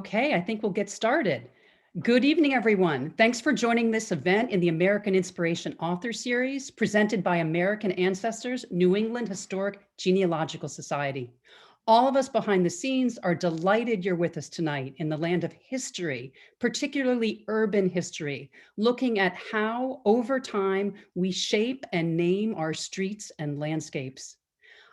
Okay, I think we'll get started. Good evening, everyone. Thanks for joining this event in the American Inspiration Author Series presented by American Ancestors New England Historic Genealogical Society. All of us behind the scenes are delighted you're with us tonight in the land of history, particularly urban history, looking at how over time we shape and name our streets and landscapes.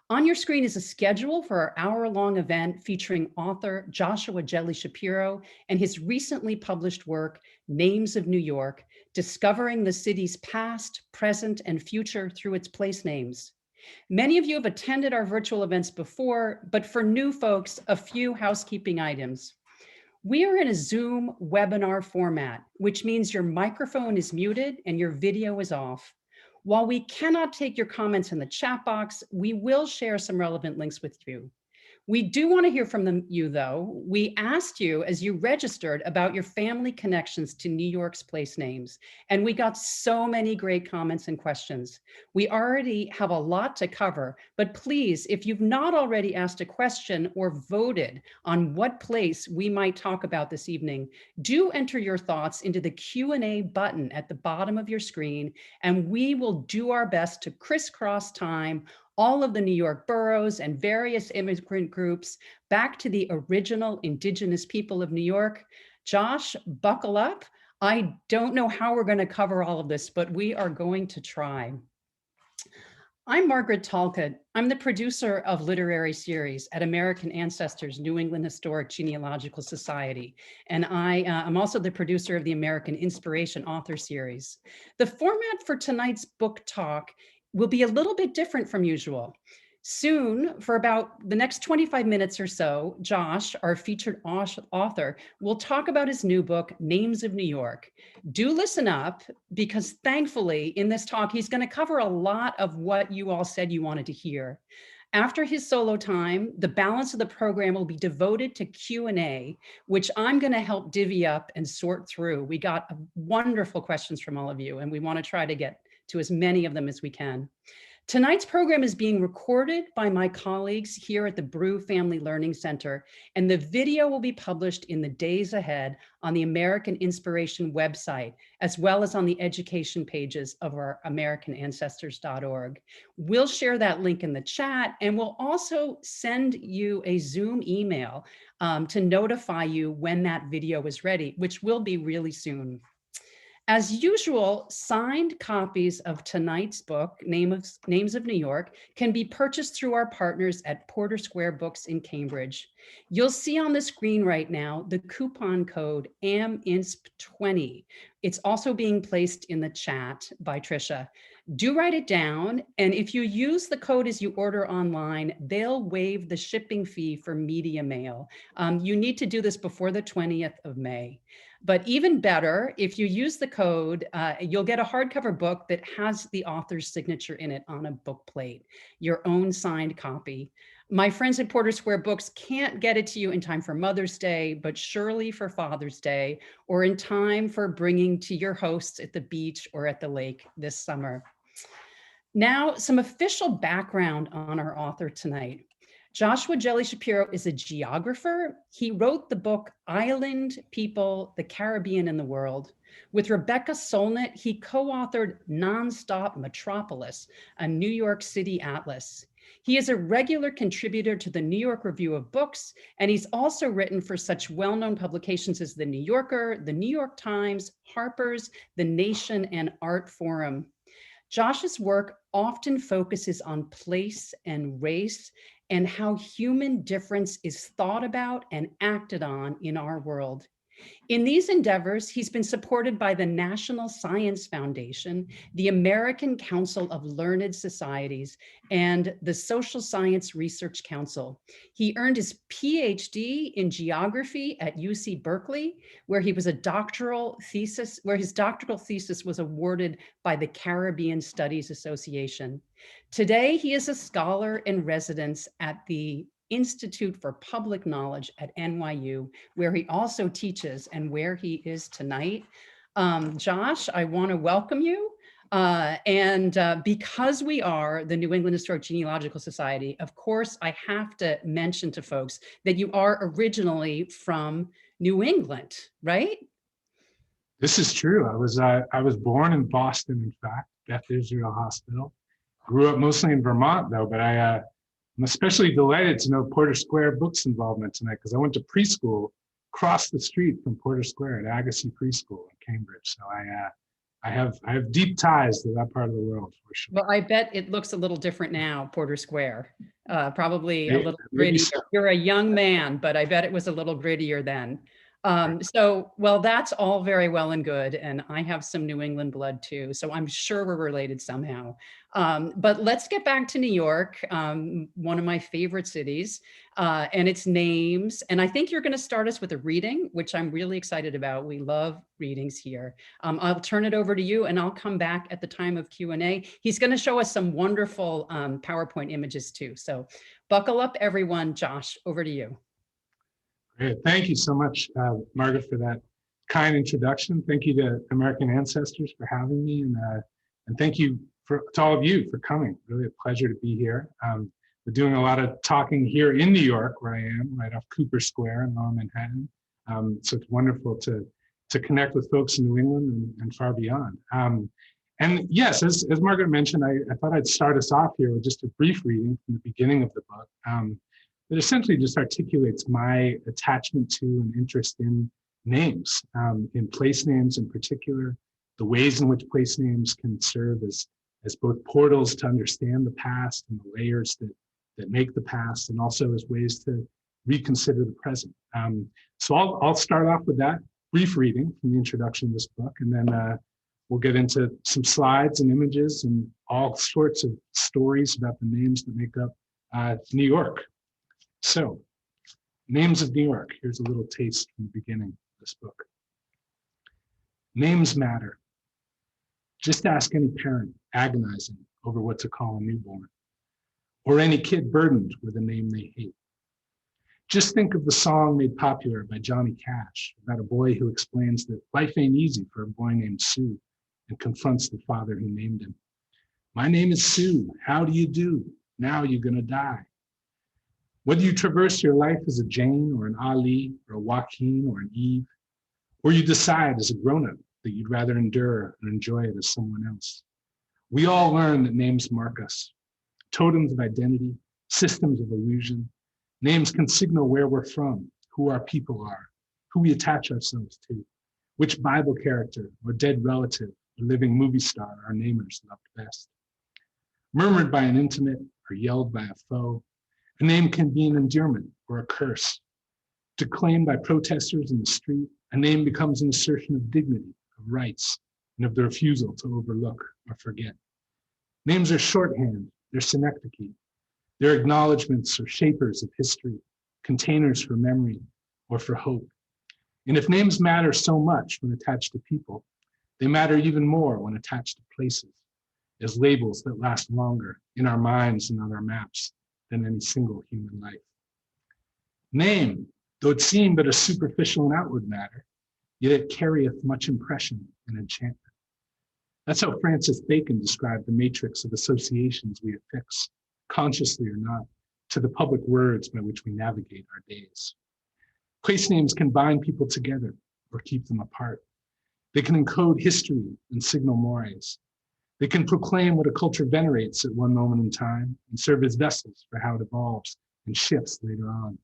On your screen is a schedule for our hour-long event featuring author Joshua Jelly-Schapiro and his recently published work, Names of New York, Discovering the City's Past, Present, and Future Through Its Place Names. Many of you have attended our virtual events before, but for new folks, a few housekeeping items. We are in a Zoom webinar format, which means your microphone is muted and your video is off. While we cannot take your comments in the chat box, we will share some relevant links with you. We do want to hear from you, though. We asked you as you registered about your family connections to New York's place names, and we got so many great comments and questions. We already have a lot to cover, but please, if you've not already asked a question or voted on what place we might talk about this evening, do enter your thoughts into the Q&A button at the bottom of your screen, and we will do our best to crisscross time all of the New York boroughs and various immigrant groups back to the original indigenous people of New York. Josh, buckle up. I don't know how we're going to cover all of this, but we are going to try. I'm Margaret Talcott. I'm the producer of Literary Series at American Ancestors New England Historic Genealogical Society, and I'm also the producer of the American Inspiration Author Series. The format for tonight's book talk will be a little bit different from usual. Soon, for about the next 25 minutes or so, Josh, our featured author, will talk about his new book, Names of New York. Do listen up, because thankfully in this talk, he's going to cover a lot of what you all said you wanted to hear. After his solo time, the balance of the program will be devoted to Q&A, which I'm going to help divvy up and sort through. We got wonderful questions from all of you, and we want to try to get to as many of them as we can. Tonight's program is being recorded by my colleagues here at the Brew Family Learning Center, and the video will be published in the days ahead on the American Inspiration website, as well as on the education pages of our americanancestors.org. We'll share that link in the chat, and we'll also send you a Zoom email to notify you when that video is ready, which will be really soon. As usual, signed copies of tonight's book, Names of New York, can be purchased through our partners at Porter Square Books in Cambridge. You'll see on the screen right now the coupon code AMINSP20. It's also being placed in the chat by Trisha. Do write it down, and if you use the code as you order online, they'll waive the shipping fee for media mail. You need to do this before the 20th of May. But even better, if you use the code, you'll get a hardcover book that has the author's signature in it on a book plate, your own signed copy. My friends at Porter Square Books can't get it to you in time for Mother's Day, but surely for Father's Day, or in time for bringing to your hosts at the beach or at the lake this summer. Now, some official background on our author tonight. Joshua Jelly-Schapiro is a geographer. He wrote the book Island People, the Caribbean and the World. With Rebecca Solnit, he co-authored Nonstop Metropolis, a New York City atlas. He is a regular contributor to the New York Review of Books, and he's also written for such well-known publications as The New Yorker, The New York Times, Harper's, The Nation, and Art Forum. Josh's work often focuses on place and race and how human difference is thought about and acted on in our world. In these endeavors, he's been supported by the National Science Foundation, the American Council of Learned Societies, and the Social Science Research Council. He earned his PhD in geography at UC Berkeley, where his doctoral thesis was awarded by the Caribbean Studies Association. Today, he is a scholar in residence at the Institute for Public Knowledge at NYU, where he also teaches and where he is tonight. Josh, I want to welcome you. Because we are the New England Historic Genealogical Society, of course, I have to mention to folks that you are originally from New England, right? This is true. I was born in Boston, in fact, Beth Israel Hospital. Grew up mostly in Vermont, though, but I'm especially delighted to know Porter Square Books involvement tonight because I went to preschool across the street from Porter Square at Agassiz Preschool in Cambridge. So I have deep ties to that part of the world for sure. Well, I bet it looks a little different now, Porter Square. Probably a little Maybe grittier. so. You're a young man, but I bet it was a little grittier then. Well, that's all very well and good. And I have some New England blood too. So I'm sure we're related somehow. But let's get back to New York, one of my favorite cities, and its names. And I think you're going to start us with a reading, which I'm really excited about. We love readings here. I'll turn it over to you and I'll come back at the time of Q&A. He's going to show us some wonderful PowerPoint images too. So buckle up, everyone. Josh, over to you. Great. Thank you so much, Margaret, for that kind introduction. Thank you to American Ancestors for having me, and thank you to all of you for coming. Really a pleasure to be here. We're doing a lot of talking here in New York, where I am, right off Cooper Square in Lower Manhattan. So it's wonderful to connect with folks in New England and far beyond. And yes, as Margaret mentioned, I thought I'd start us off here with just a brief reading from the beginning of the book. That essentially just articulates my attachment to and interest in names, in place names in particular, the ways in which place names can serve as both portals to understand the past and the layers that make the past, and also as ways to reconsider the present. So I'll start off with that brief reading from the introduction of this book, and then we'll get into some slides and images and all sorts of stories about the names that make up New York. So, names of New York. Here's a little taste from the beginning of this book. Names matter. Just ask any parent agonizing over what to call a newborn, or any kid burdened with a name they hate. Just think of the song made popular by Johnny Cash about a boy who explains that life ain't easy for a boy named Sue and confronts the father who named him. My name is Sue. How do you do? Now you're gonna die. Whether you traverse your life as a Jane or an Ali or a Joaquin or an Eve, or you decide as a grown-up that you'd rather endure and enjoy it as someone else, we all learn that names mark us. Totems of identity, systems of illusion. Names can signal where we're from, who our people are, who we attach ourselves to, which Bible character or dead relative or living movie star our namers loved best. Murmured by an intimate or yelled by a foe, a name can be an endearment or a curse. Declaimed by protesters in the street, a name becomes an assertion of dignity, of rights, and of the refusal to overlook or forget. Names are shorthand, they're synecdoche. They're acknowledgments or shapers of history, containers for memory or for hope. And if names matter so much when attached to people, they matter even more when attached to places, as labels that last longer in our minds and on our maps than any single human life. Name, though it seem but a superficial and outward matter, yet it carrieth much impression and enchantment. That's how Francis Bacon described the matrix of associations we affix, consciously or not, to the public words by which we navigate our days. Place names can bind people together or keep them apart. They can encode history and signal mores. They can proclaim what a culture venerates at one moment in time and serve as vessels for how it evolves and shifts later on.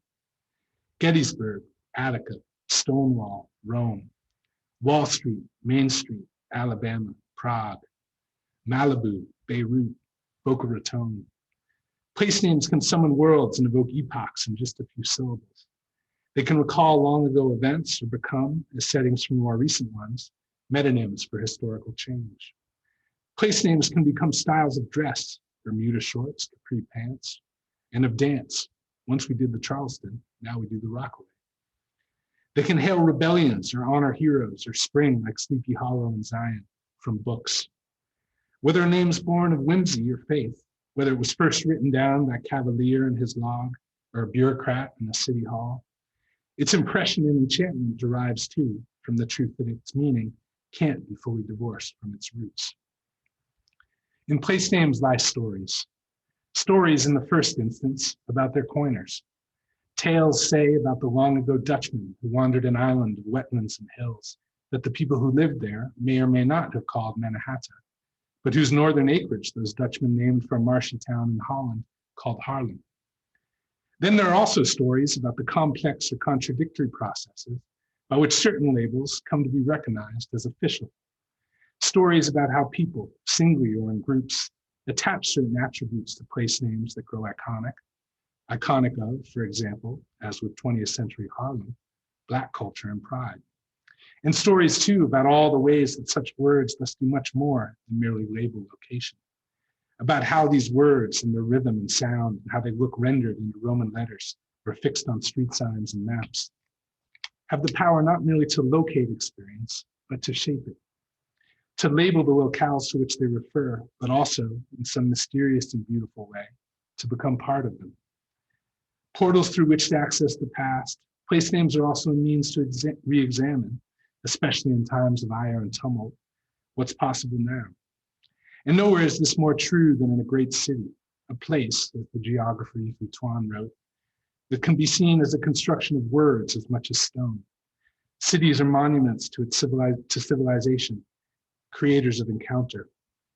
Gettysburg, Attica, Stonewall, Rome, Wall Street, Main Street, Alabama, Prague, Malibu, Beirut, Boca Raton. Place names can summon worlds and evoke epochs in just a few syllables. They can recall long ago events or become, as settings from more recent ones, metonyms for historical change. Place names can become styles of dress, Bermuda shorts, capri pants, and of dance. Once we did the Charleston, now we do the Rockaway. They can hail rebellions or honor heroes or spring like Sleepy Hollow and Zion from books. Whether a name's born of whimsy or faith, whether it was first written down by a cavalier in his log or a bureaucrat in a city hall, its impression and enchantment derives too from the truth that its meaning can't be fully divorced from its roots. In place names lie stories. Stories in the first instance about their coiners. Tales say about the long ago Dutchman who wandered an island of wetlands and hills that the people who lived there may or may not have called Mannahatta, but whose northern acreage those Dutchmen named for a marshy town in Holland called Haarlem. Then there are also stories about the complex or contradictory processes by which certain labels come to be recognized as official. Stories about how people, singly or in groups, attach certain attributes to place names that grow iconic of, for example, as with 20th century Harlem, Black culture and pride. And stories too about all the ways that such words must do much more than merely label location, about how these words and their rhythm and sound and how they look rendered into Roman letters or fixed on street signs and maps, have the power not merely to locate experience, but to shape it, to label the locales to which they refer, but also in some mysterious and beautiful way, to become part of them. Portals through which to access the past, place names are also a means to re-examine, especially in times of ire and tumult, what's possible now. And nowhere is this more true than in a great city, a place, as the geographer Ethan Twan wrote, that can be seen as a construction of words as much as stone. Cities are monuments to civilization, creators of encounter.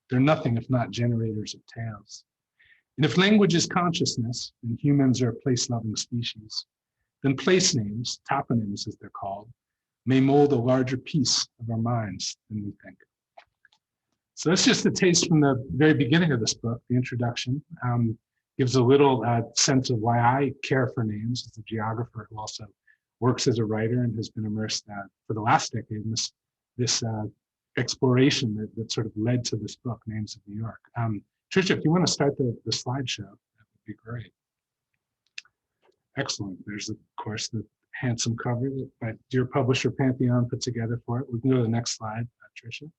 They're nothing if not generators of tales. And if language is consciousness, and humans are a place-loving species, then place names, toponyms as they're called, may mold a larger piece of our minds than we think. So that's just a taste from the very beginning of this book, the introduction. Gives a little sense of why I care for names as a geographer who also works as a writer and has been immersed for the last decade in this exploration that sort of led to this book, Names of New York. Tricia, if you want to start the slideshow, that would be great. Excellent. There's, of course, the handsome cover that my dear publisher Pantheon put together for it. We can go to the next slide, Tricia.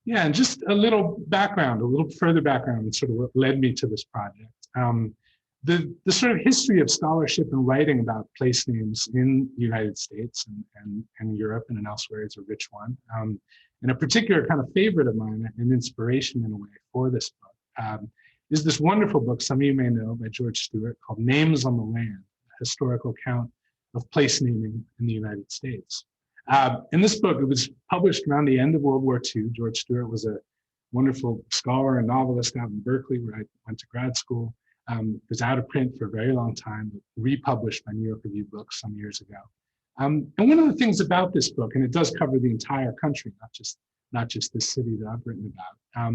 Yeah, and just a little background, a little further background, and sort of what led me to this project. The sort of history of scholarship and writing about place names in the United States and Europe and elsewhere is a rich one. And a particular kind of favorite of mine and inspiration in a way for this book is this wonderful book, some of you may know, by George Stewart, called Names on the Land, a historical account of place naming in the United States. In this book, it was published around the end of World War II. George Stewart was a wonderful scholar and novelist out in Berkeley, where I went to grad school. It was out of print for a very long time, but republished by New York Review Books some years ago. And one of the things about this book, and it does cover the entire country, not just this city that I've written about.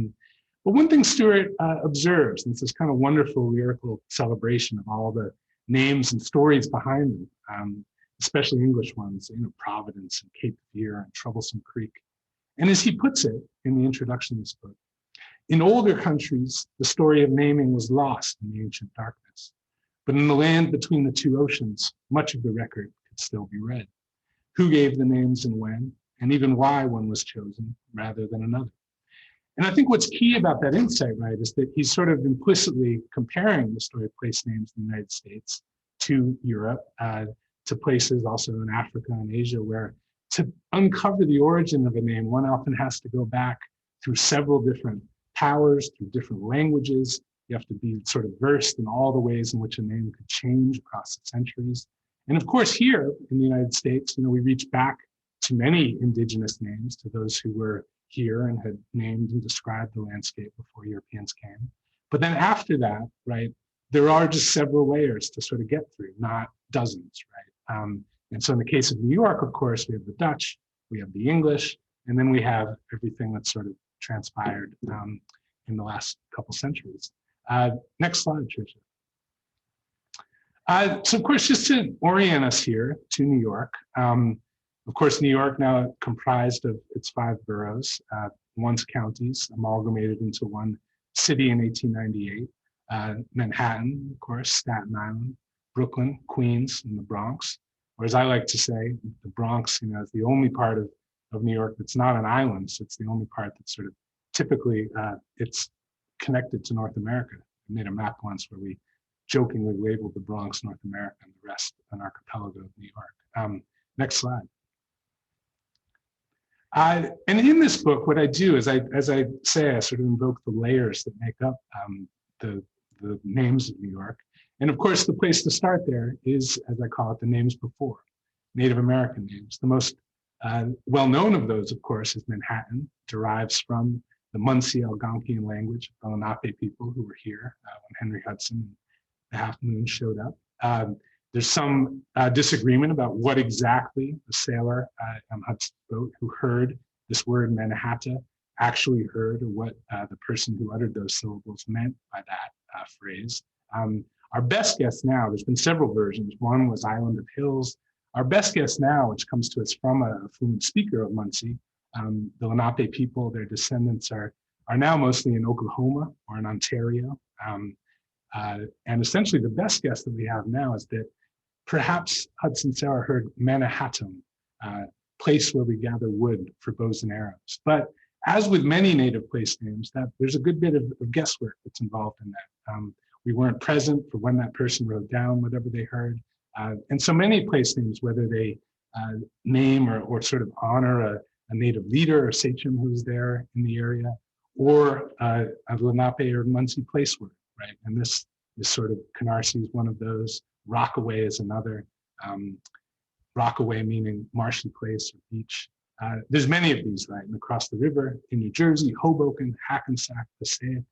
But one thing Stewart observes, and it's this kind of wonderful lyrical celebration of all the names and stories behind them, especially English ones, Providence and Cape Fear and Troublesome Creek. And as he puts it in the introduction of this book, in older countries, the story of naming was lost in the ancient darkness. But in the land between the two oceans, much of the record could still be read. Who gave the names and when, and even why one was chosen rather than another. And I think what's key about that insight, right, is that he's sort of implicitly comparing the story of place names in the United States to Europe, to places also in Africa and Asia, where to uncover the origin of a name, one often has to go back through several different powers, through different languages. You have to be sort of versed in all the ways in which a name could change across the centuries. And of course, here in the United States, we reach back to many indigenous names, to those who were here and had named and described the landscape before Europeans came. But then after that, right, there are just several layers to sort of get through, not dozens, right? And so in the case of New York, of course, we have the Dutch, we have the English, and then we have everything that's sort of transpired in the last couple centuries. Next slide, Tricia. So of course, just to orient us here to New York, of course, New York now comprised of its 5 boroughs, once counties amalgamated into one city in 1898. Manhattan, of course, Staten Island, Brooklyn, Queens, and the Bronx. Or as I like to say, the Bronx, is the only part of New York that's not an island. So it's the only part that's sort of typically, it's connected to North America. I made a map once where we jokingly labeled the Bronx North America and the rest an archipelago of New York. Next slide. And in this book, what I do is, as I say, I sort of invoke the layers that make up the names of New York. And of course, the place to start there is, as I call it, the names before, Native American names. The most well-known of those, of course, is Manhattan, derives from the Munsee Algonquian language of the Lenape people who were here when Henry Hudson and the Half Moon showed up. There's some disagreement about what exactly the sailor on Hudson's boat who heard this word Manhattan actually heard, or what the person who uttered those syllables meant by that phrase. Our best guess now, there's been several versions. One was Island of Hills. Our best guess now, which comes to us from a fluent speaker of Munsee, the Lenape people, their descendants are now mostly in Oklahoma or in Ontario. And essentially the best guess that we have now is that perhaps Hudson sailor heard Manhattan, place where we gather wood for bows and arrows. But as with many native place names, that there's a good bit of guesswork that's involved in that. We weren't present for when that person wrote down whatever they heard. And so many place names, whether they name or sort of honor a native leader or sachem who's there in the area, or a Lenape or Munsee place word, right? And this is sort of, Canarsie is one of those, Rockaway is another. Rockaway meaning marshy place or beach. There's many of these, right? And across the river in New Jersey, Hoboken, Hackensack, Passaic,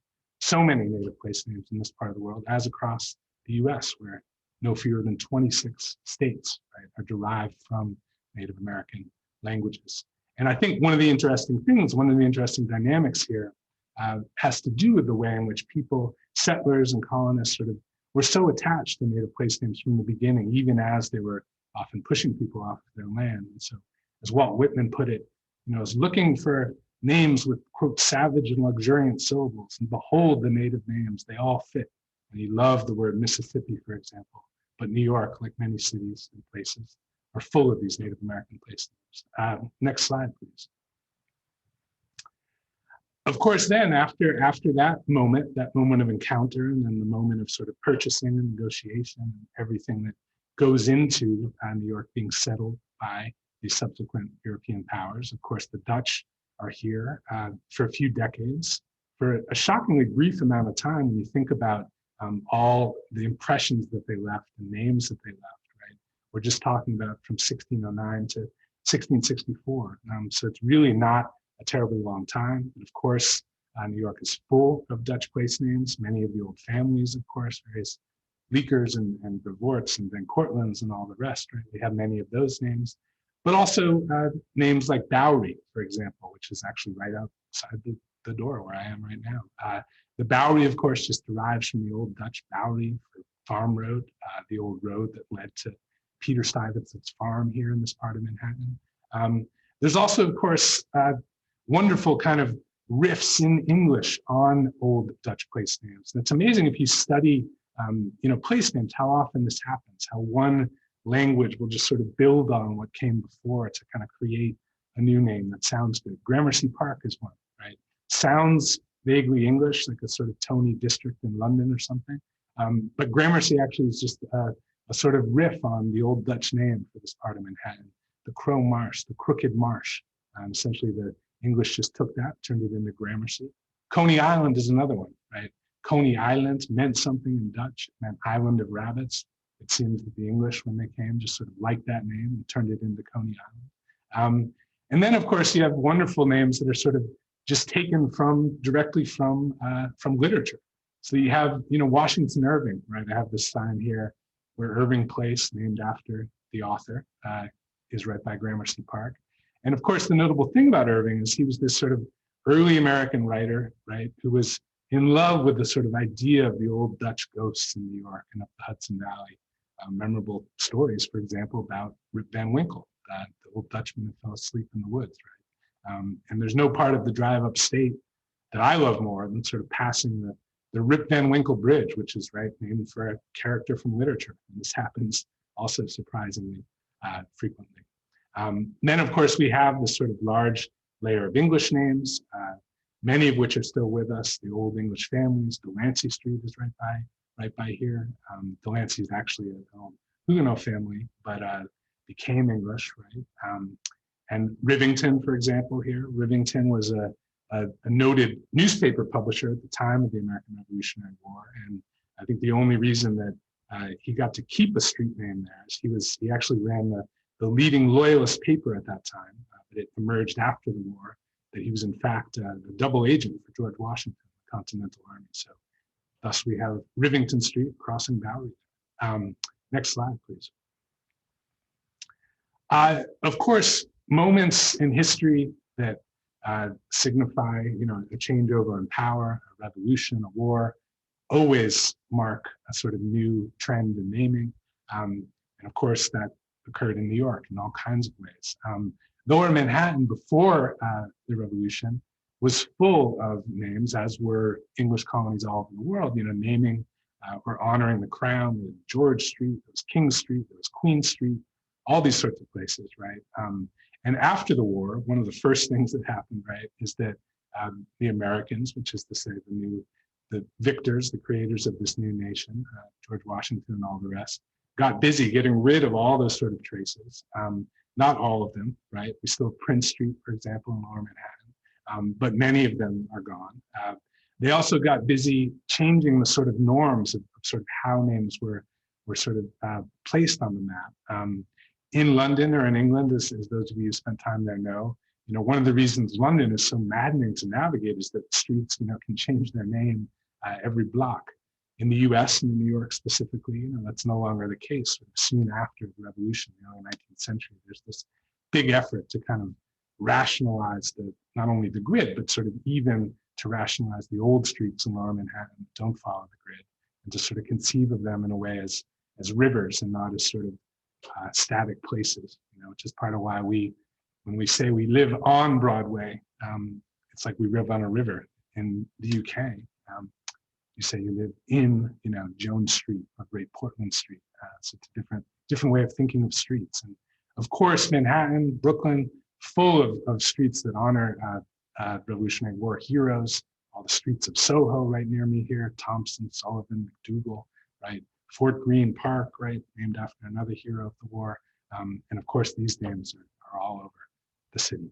so many native place names in this part of the world, as across the US, where no fewer than 26 states, right, are derived from Native American languages. And I think one of the interesting things, one of the interesting dynamics here has to do with the way in which people, settlers and colonists sort of were so attached to native place names from the beginning, even as they were often pushing people off of their land. And so, as Walt Whitman put it, is looking for names with, quote, savage and luxuriant syllables, and behold the native names, they all fit. And he loved the word Mississippi, for example, but New York, like many cities and places, are full of these Native American place names. Next slide, please. Of course, then after that moment of encounter, and then the moment of sort of purchasing and negotiation and everything that goes into New York being settled by the subsequent European powers. Of course, the Dutch are here for a few decades, for a shockingly brief amount of time when you think about all the impressions that they left, the names that they left, right? We're just talking about from 1609 to 1664. So it's really not a terribly long time. But of course, New York is full of Dutch place names, many of the old families, of course, various Leakers and Brevoorts and Van Cortlands and all the rest, right? We have many of those names, but also names like Bowery, for example, which is actually right outside the door where I am right now. The Bowery, of course, just derives from the old Dutch Bowery, farm road, the old road that led to Peter Stuyvesant's farm here in this part of Manhattan. There's also, of course, wonderful kind of riffs in English on old Dutch place names. And it's amazing if you study place names, how often this happens, how one language will just sort of build on what came before to kind of create a new name that sounds good. Gramercy Park is one, right? Sounds vaguely English, like a sort of Tony district in London or something. But Gramercy actually is just a sort of riff on the old Dutch name for this part of Manhattan. The Crow Marsh, the Crooked Marsh. Essentially, the English just took that, turned it into Gramercy. Coney Island is another one, right? Coney Island meant something in Dutch, it meant Island of Rabbits. It seems that the English, when they came, just sort of liked that name and turned it into Coney Island. And then, of course, you have wonderful names that are sort of just taken directly from literature. So you have, Washington Irving, right? I have this sign here where Irving Place, named after the author, is right by Gramercy Park. And of course, the notable thing about Irving is he was this sort of early American writer, right, who was in love with the sort of idea of the old Dutch ghosts in New York and up the Hudson Valley. Memorable stories, for example, about Rip Van Winkle, the old Dutchman who fell asleep in the woods, right? And there's no part of the drive upstate that I love more than sort of passing the Rip Van Winkle Bridge, which is right named for a character from literature. And this happens also surprisingly frequently. Then, of course, we have this sort of large layer of English names, many of which are still with us. The old English families. Delancey Street is right by here. Delancey is actually a Huguenot family, but became English, right? And Rivington, for example, here. Rivington was a noted newspaper publisher at the time of the American Revolutionary War, and I think the only reason that he got to keep a street name there. He actually ran the leading loyalist paper at that time, but it emerged after the war that he was in fact a double agent for George Washington, the Continental Army. So thus we have Rivington Street crossing Bowery. Next slide, please. Of course, moments in history that signify, a changeover in power, a revolution, a war, always mark a sort of new trend in naming. And of course, that occurred in New York in all kinds of ways. Lower Manhattan before the revolution was full of names, as were English colonies all over the world, naming or honoring the crown. There was George Street, there was King Street, there was Queen Street, all these sorts of places, right? And after the war, one of the first things that happened, right, is that the Americans, which is to say the victors, the creators of this new nation, George Washington and all the rest, got busy getting rid of all those sort of traces. Not all of them, right? We still have Prince Street, for example, in Lower Manhattan, but many of them are gone. They also got busy changing the sort of norms of sort of how names were sort of placed on the map. In London or in England, as those of you who spent time there know, one of the reasons London is so maddening to navigate is that streets, can change their name every block. In the US and in New York specifically, that's no longer the case. Soon after the revolution, in the early 19th century, there's this big effort to kind of rationalize not only the grid, but sort of even to rationalize the old streets in Lower Manhattan that don't follow the grid, and to sort of conceive of them in a way as rivers and not as sort of static places, which is part of why when we say we live on Broadway, it's like we live on a river. In the UK, you say you live in, Jones Street or Great Portland Street. So it's a different way of thinking of streets. And of course, Manhattan, Brooklyn, full of streets that honor Revolutionary War heroes. All the streets of Soho right near me here, Thompson, Sullivan, McDougal, right? Fort Greene Park, right, named after another hero of the war. And of course, these names are all over the city.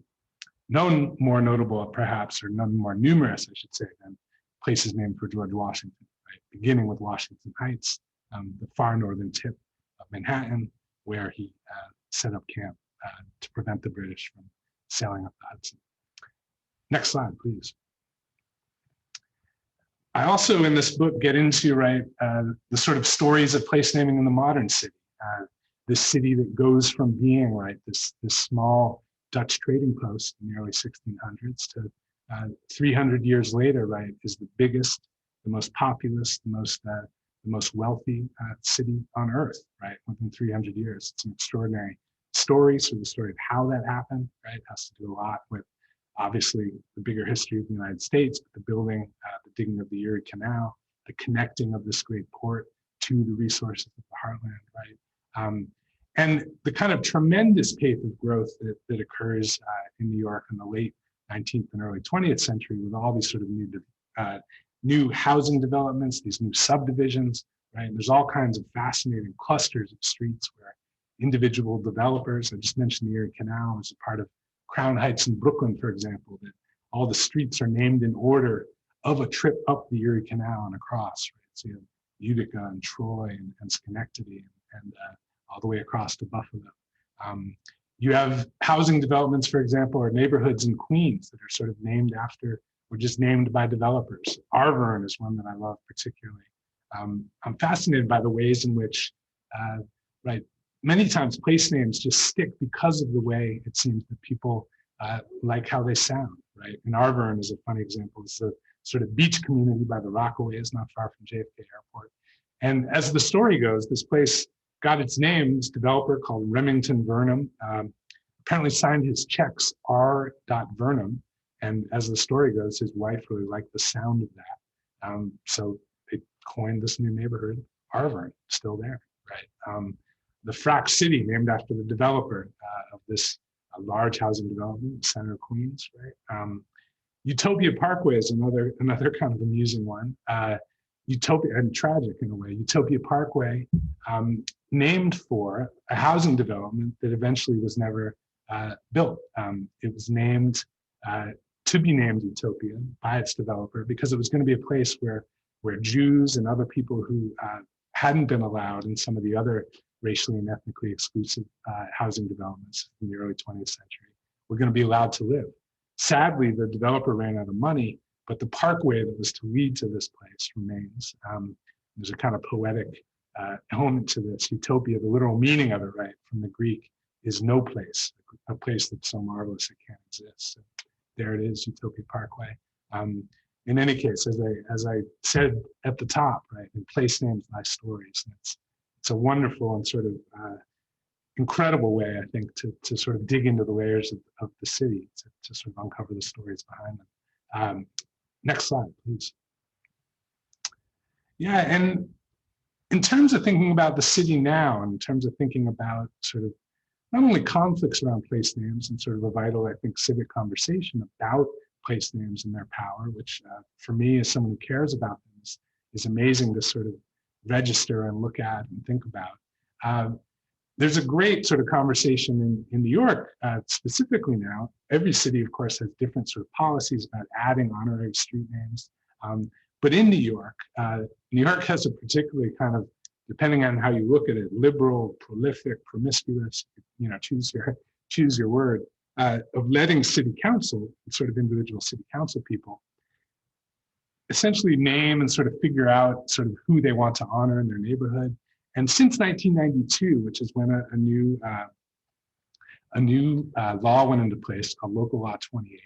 None more notable, perhaps, or none more numerous, I should say, than places named for George Washington, right? Beginning with Washington Heights, the far northern tip of Manhattan, where he set up camp to prevent the British from sailing up the Hudson. Next slide, please. I also, in this book, get into, right, the sort of stories of place naming in the modern city. This city that goes from being, right, this small Dutch trading post in the early 1600s to 300 years later, right, is the biggest, the most populous, the most wealthy city on earth, right, within 300 years. It's an extraordinary story. So the story of how that happened, right, has to do a lot with, obviously, the bigger history of the United States, the building, the digging of the Erie Canal, the connecting of this great port to the resources of the heartland, right? And the kind of tremendous pace of growth that occurs in New York in the late 19th and early 20th century with all these sort of new housing developments, these new subdivisions, right? And there's all kinds of fascinating clusters of streets where individual developers, I just mentioned the Erie Canal as a part of Crown Heights in Brooklyn, for example, that all the streets are named in order of a trip up the Erie Canal and across, right? So you have Utica and Troy and Schenectady and all the way across to Buffalo. You have housing developments, for example, or neighborhoods in Queens that are sort of named after, or just named by developers. Arverne is one that I love particularly. I'm fascinated by the ways in which, right, many times place names just stick because of the way it seems that people like how they sound, right? And Arverne is a funny example. It's a sort of beach community by the Rockaways, not far from JFK Airport. And as the story goes, this place got its name, this developer called Remington Vernon, apparently signed his checks R. Vernon. And as the story goes, his wife really liked the sound of that. So they coined this new neighborhood, Arverne, still there, right? The Frack City, named after the developer of this large housing development, center of Queens, right? Utopia Parkway is another kind of amusing one. Utopia, and tragic in a way. Utopia Parkway, named for a housing development that eventually was never built. It was named to be named Utopia by its developer because it was going to be a place where Jews and other people who hadn't been allowed in some of the other racially and ethnically exclusive housing developments in the early 20th century were going to be allowed to live. Sadly, the developer ran out of money, but the parkway that was to lead to this place remains. There's a kind of poetic element to this utopia. The literal meaning of it, right, from the Greek, is no place, a place that's so marvelous it can't exist. So there it is, Utopia Parkway. In any case, as I said at the top, right, in place names lie stories. It's a wonderful and sort of incredible way, I think, to sort of dig into the layers of the city, to sort of uncover the stories behind them. Next slide, please. Yeah, and in terms of thinking about the city now, in terms of thinking about sort of not only conflicts around place names and sort of a vital, I think, civic conversation about place names and their power, which for me, as someone who cares about them, is amazing to sort of register and look at and think about. There's a great sort of conversation in New York, specifically now. Every city, of course, has different sort of policies about adding honorary street names. But in New York has a particularly kind of, depending on how you look at it, liberal, prolific, promiscuous, choose your word, of letting city council, sort of individual city council people, essentially name and sort of figure out sort of who they want to honor in their neighborhood. And since 1992, which is when a new law went into place called Local Law 28,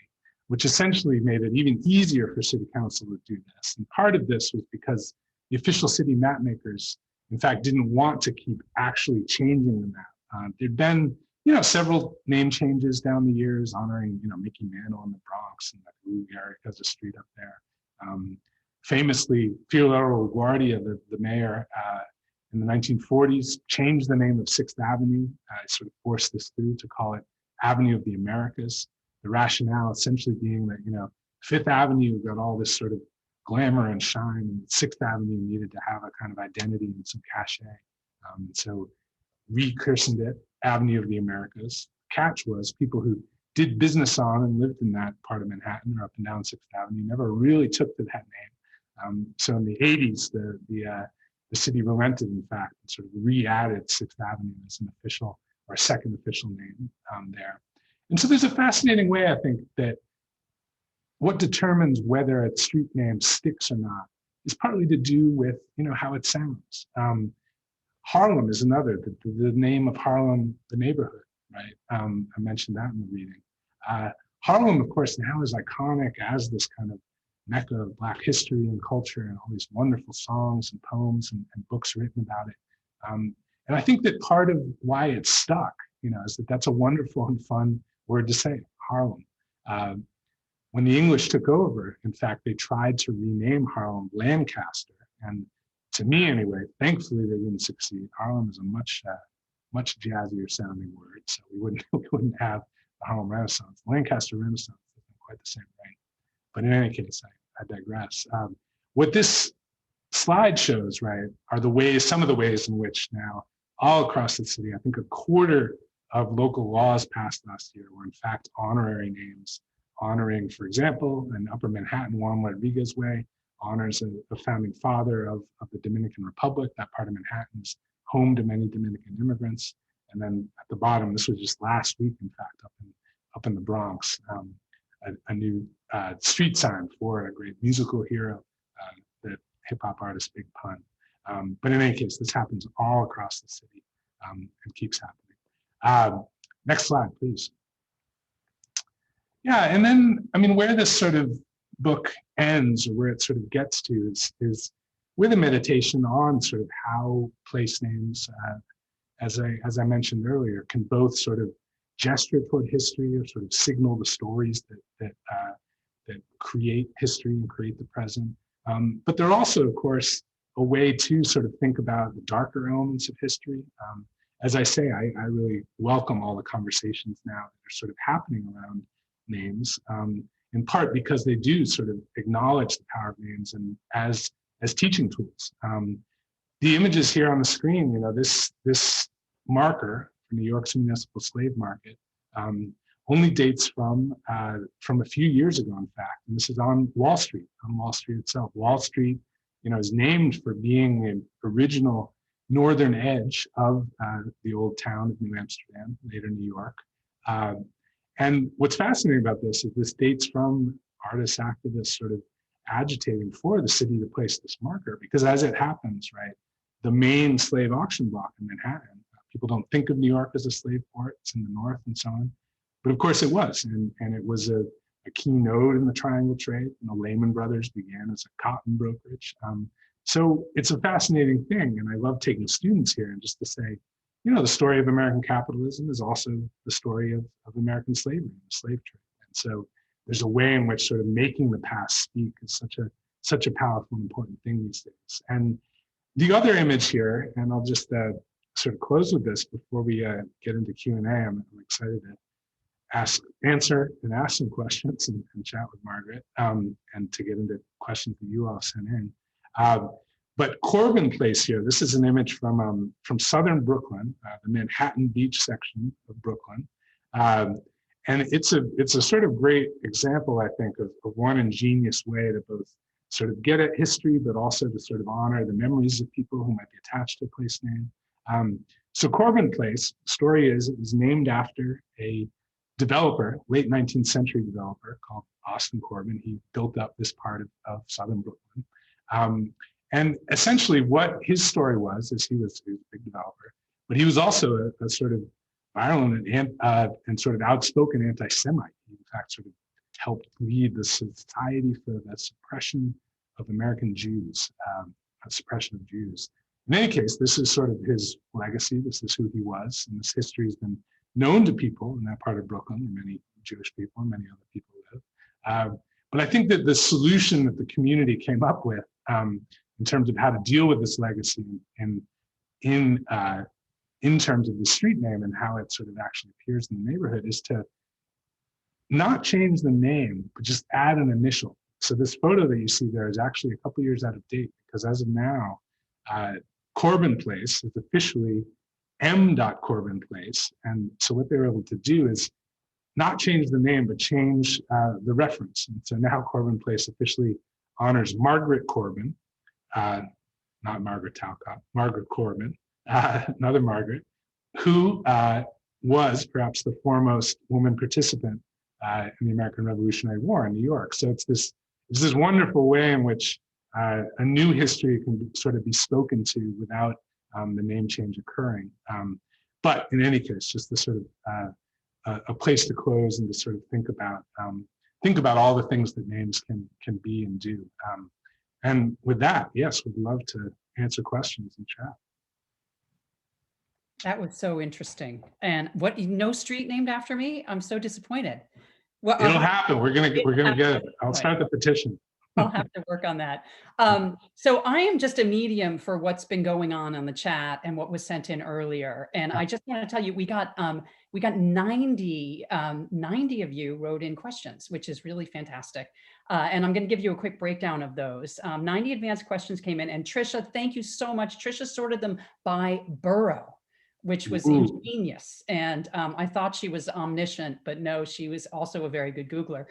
which essentially made it even easier for city council to do this. And part of this was because the official city map makers, in fact, didn't want to keep actually changing the map. There'd been, several name changes down the years, honoring, Mickey Mantle in the Bronx, and Lou Gehrig has a street up there. Famously, Fiorello LaGuardia, the mayor, in the 1940s, changed the name of 6th Avenue, sort of forced this through to call it Avenue of the Americas. The rationale essentially being that, 5th Avenue got all this sort of glamour and shine, and 6th Avenue needed to have a kind of identity and some cachet. So rechristened it Avenue of the Americas. Catch was people who did business on and lived in that part of Manhattan or up and down 6th Avenue never really took to that name. So in the 80s, the city relented, in fact, and sort of re-added 6th Avenue as an official or second official name there. And so there's a fascinating way, I think, that what determines whether a street name sticks or not is partly to do with, how it sounds. Harlem is another, the name of Harlem, the neighborhood, right? I mentioned that in the reading. Harlem, of course, now is iconic as this kind of mecca of Black history and culture, and all these wonderful songs and poems and books written about it. And I think that part of why it's stuck, is that that's a wonderful and fun word to say, Harlem. When the English took over, in fact, they tried to rename Harlem Lancaster. And to me anyway, thankfully they didn't succeed. Harlem is a much jazzier sounding word, so we wouldn't have the Harlem Renaissance. Lancaster Renaissance isn't quite the same thing. But in any case, I digress. What this slide shows, right, are some of the ways in which now all across the city, I think a quarter of local laws passed last year were in fact honorary names, honoring, for example, in Upper Manhattan, Juan Rodriguez Way honors a founding father of the Dominican Republic. That part of Manhattan is home to many Dominican immigrants. And then at the bottom, this was just last week, in fact, up in the Bronx, a new street sign for a great musical hero, the hip hop artist Big Pun. But in any case, this happens all across the city and keeps happening. Next slide, please. Yeah, and then, where this sort of book ends, or where it sort of gets to, is with a meditation on sort of how place names, as I mentioned earlier, can both sort of gesture toward history or sort of signal the stories that create history and create the present. But they're also, of course, a way to sort of think about the darker elements of history. As I say, I really welcome all the conversations now that are sort of happening around names, in part because they do sort of acknowledge the power of names and as teaching tools. The images here on the screen, this marker for New York's municipal slave market only dates from a few years ago, in fact, and this is on Wall Street itself. Wall Street is named for being an original northern edge of the old town of New Amsterdam, later New York. And what's fascinating about this is this dates from artists, activists sort of agitating for the city to place this marker, because as it happens, right, the main slave auction block in Manhattan, people don't think of New York as a slave port, it's in the north and so on. But of course it was, and it was a key node in the triangle trade. Lehman Brothers began as a cotton brokerage. So it's a fascinating thing, and I love taking students here and just to say, the story of American capitalism is also the story of American slavery and the slave trade. And so there's a way in which sort of making the past speak is such a powerful and important thing these days. And the other image here, and I'll just sort of close with this before we get into Q&A. I'm excited to answer some questions and chat with Margaret, and to get into questions that you all sent in. But Corbin Place here, this is an image from southern Brooklyn, the Manhattan Beach section of Brooklyn. And it's a sort of great example, I think, of one ingenious way to both sort of get at history, but also to sort of honor the memories of people who might be attached to a place name. So Corbin Place, the story is, it was named after a developer, late 19th century developer called Austin Corbin. He built up this part of southern Brooklyn. And essentially what his story was is he was a big developer, but he was also a sort of violent and sort of outspoken anti-Semite. He in fact sort of helped lead the Society for the Suppression of American Jews, suppression of Jews. In any case, this is sort of his legacy. This is who he was, and this history has been known to people in that part of Brooklyn, and many Jewish people and many other people live. But I think that the solution that the community came up with in terms of how to deal with this legacy and in terms of the street name and how it sort of actually appears in the neighborhood is to not change the name, but just add an initial. So this photo that you see there is actually a couple years out of date, because as of now, Corbin Place is officially M. Corbin Place. And so what they were able to do is not change the name, but change the reference. And so now Corbin Place officially honors Margaret Corbin, not Margaret Talcott, Margaret Corbin, another Margaret, who was perhaps the foremost woman participant in the American Revolutionary War in New York. So it's this wonderful way in which a new history can sort of be spoken to without the name change occurring. But in any case, just the sort of a place to close and to sort of think about all the things that names can be and do. And with that, yes, we'd love to answer questions in chat. That was so interesting. And no street named after me? I'm so disappointed. Well, it'll happen. We're gonna get it. I'll start the petition. I'll have to work on that. So I am just a medium for what's been going on the chat and what was sent in earlier. And I just want to tell you, we got 90 of you wrote in questions, which is really fantastic. And I'm going to give you a quick breakdown of those. 90 advanced questions came in, and Trisha, thank you so much. Trisha sorted them by borough, which was ingenious. And I thought she was omniscient, but no, she was also a very good Googler.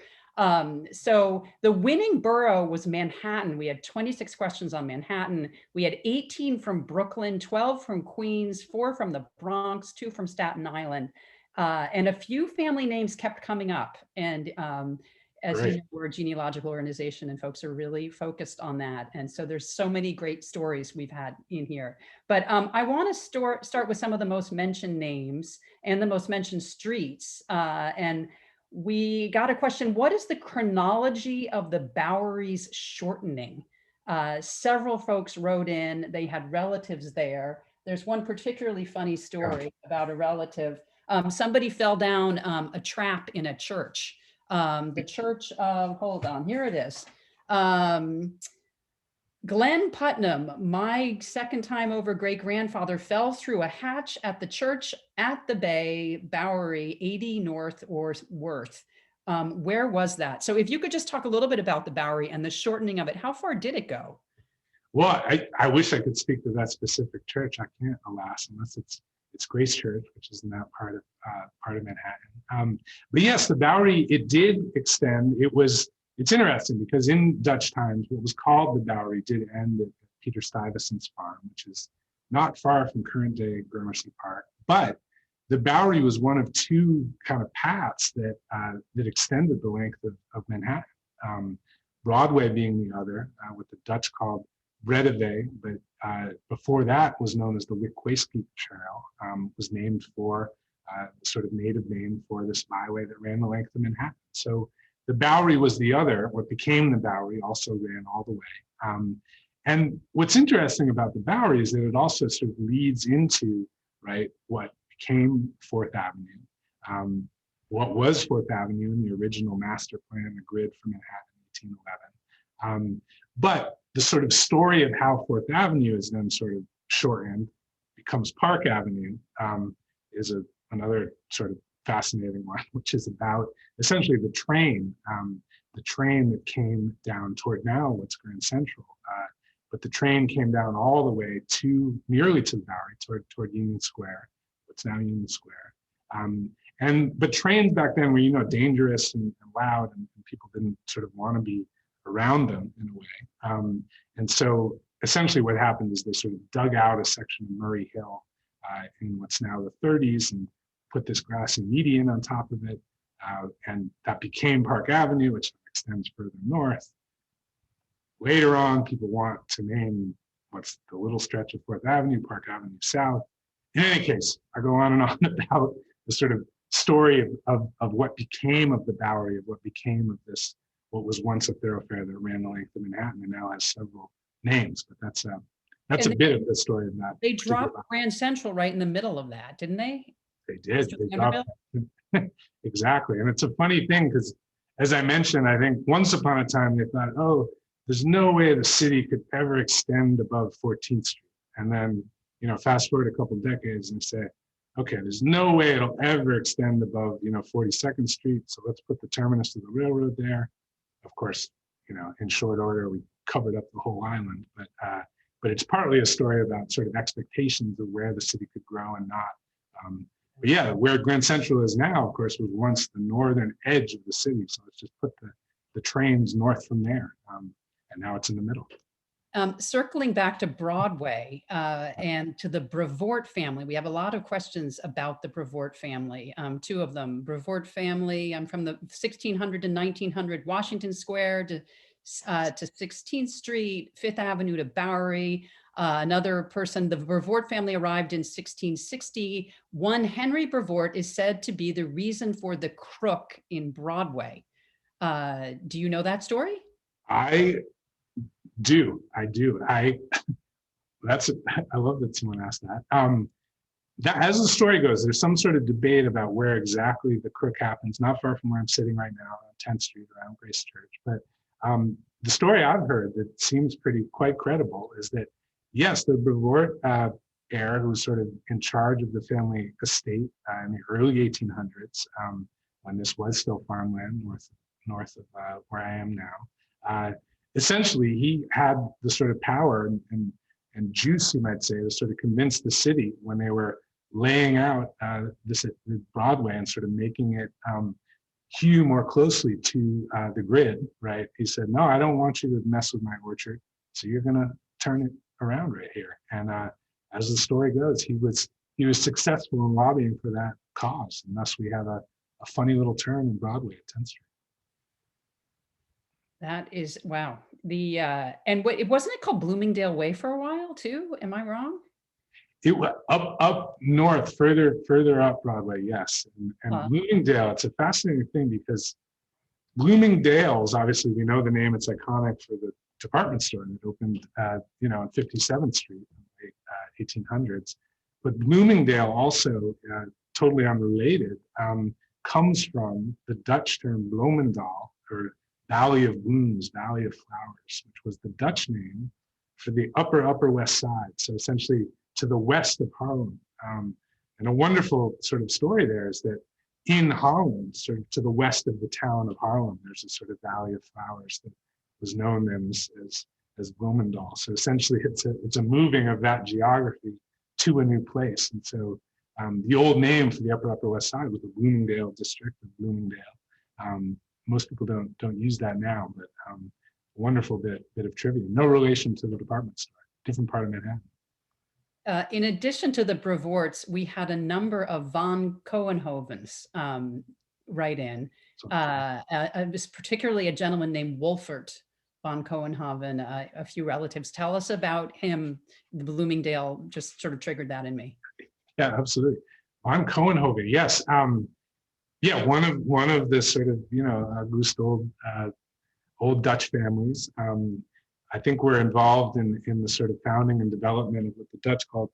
So the winning borough was Manhattan. We had 26 questions on Manhattan. We had 18 from Brooklyn, 12 from Queens, 4 from the Bronx, 2 from Staten Island. And a few family names kept coming up. And as you know, we're a genealogical organization and folks are really focused on that. And so there's so many great stories we've had in here. But I want to start with some of the most mentioned names and the most mentioned streets. And we got a question, what is the chronology of the Bowery's shortening? Several folks wrote in, they had relatives there. There's one particularly funny story about a relative. Somebody fell down a trap in a church. The church of, hold on, here it is. Glenn Putnam, my second time over great-grandfather, fell through a hatch at the church at the Bay, Bowery, 80 North or Worth. Where was that? So if you could just talk a little bit about the Bowery and the shortening of it, how far did it go? Well, I wish I could speak to that specific church. I can't, alas, unless it's Grace Church, which is in that part of Manhattan. But yes, the Bowery, it did extend. It was it's interesting because in Dutch times, what was called the Bowery did end at Peter Stuyvesant's farm, which is not far from current day Gramercy Park. But the Bowery was one of two kind of paths that extended the length of Manhattan. Broadway being the other, what the Dutch called Breadeweg, but before that was known as the Witwatersrand Trail, was named for the sort of native name for this byway that ran the length of Manhattan. So the Bowery was the other. What became the Bowery also ran all the way. And what's interesting about the Bowery is that it also sort of leads into, right, what became Fourth Avenue, what was Fourth Avenue in the original master plan, the grid for Manhattan in 1811. But the sort of story of how Fourth Avenue is then sort of shortened, becomes Park Avenue, is another sort of fascinating one, which is about essentially the train that came down toward now what's Grand Central. But the train came down all the way nearly to the Bowery, toward Union Square, what's now Union Square. But trains back then were, dangerous and loud, and people didn't sort of want to be around them in a way. And so essentially what happened is they sort of dug out a section of Murray Hill in what's now the 30s and put this grassy median on top of it. And that became Park Avenue, which extends further north. Later on, people want to name what's the little stretch of Fourth Avenue, Park Avenue South. In any case, I go on and on about the sort of story of what became of the Bowery, of what became of this, what was once a thoroughfare that ran the length of Manhattan and now has several names. But that's a bit of the story of that. They dropped Grand Central right in the middle of that, didn't they? They did. They dropped exactly. And it's a funny thing because, as I mentioned, I think once upon a time they thought, oh, there's no way the city could ever extend above 14th Street. And then, fast forward a couple of decades and say, okay, there's no way it'll ever extend above, 42nd Street. So let's put the terminus of the railroad there. Of course, in short order, we covered up the whole island. But it's partly a story about sort of expectations of where the city could grow and not. But yeah, where Grand Central is now, of course, was once the northern edge of the city. So let's just put the trains north from there. And now it's in the middle. Circling back to Broadway and to the Brevoort family, we have a lot of questions about the Brevoort family. Two of them, Brevoort family, from the 1600 to 1900, Washington Square to 16th Street, Fifth Avenue to Bowery. Another person, the Brevoort family arrived in 1660. One Henry Brevoort is said to be the reason for the crook in Broadway. Do you know that story? I do. I love that someone asked that. That, as the story goes, there's some sort of debate about where exactly the crook happens, not far from where I'm sitting right now on 10th Street around Grace Church. But the story I've heard that seems quite credible is that, yes, the Brevoort heir, who was sort of in charge of the family estate in the early 1800s, when this was still farmland north of where I am now, essentially, he had the sort of power and juice, you might say, to sort of convince the city when they were laying out this Broadway and sort of making it hew more closely to the grid, right? He said, no, I don't want you to mess with my orchard. So you're going to turn it around right here. And as the story goes, he was successful in lobbying for that cause. And thus we have a funny little turn in Broadway at 10th Street. That is, wow. And wasn't it called Bloomingdale Way for a while too? Am I wrong? It was up north, further up Broadway, yes. And Bloomingdale, it's a fascinating thing because Bloomingdale's, obviously we know the name, it's iconic for the department store that opened on 57th Street in the 1800s. But Bloomingdale also, totally unrelated, comes from the Dutch term Bloemendaal, or Valley of Blooms, Valley of Flowers, which was the Dutch name for the upper West Side. So essentially to the west of Harlem. And a wonderful sort of story there is that in Harlem, sort of to the west of the town of Harlem, there's a sort of Valley of Flowers that was known then as Bloemendaal. So essentially it's a moving of that geography to a new place. And so the old name for the upper West Side was the Bloomingdale district of Bloomingdale. most people don't use that now, but wonderful bit of trivia. No relation to the department store, different part of Manhattan. In addition to the Brevoorts, we had a number of von Coenhovens write in. It was particularly a gentleman named Wolfert von Coenhoven, a few relatives. Tell us about him. The Bloomingdale just sort of triggered that in me. Yeah, absolutely. Von Coenhoven, yes. Yeah, one of the sort of, August old Dutch families. I think we're involved in the sort of founding and development of what the Dutch called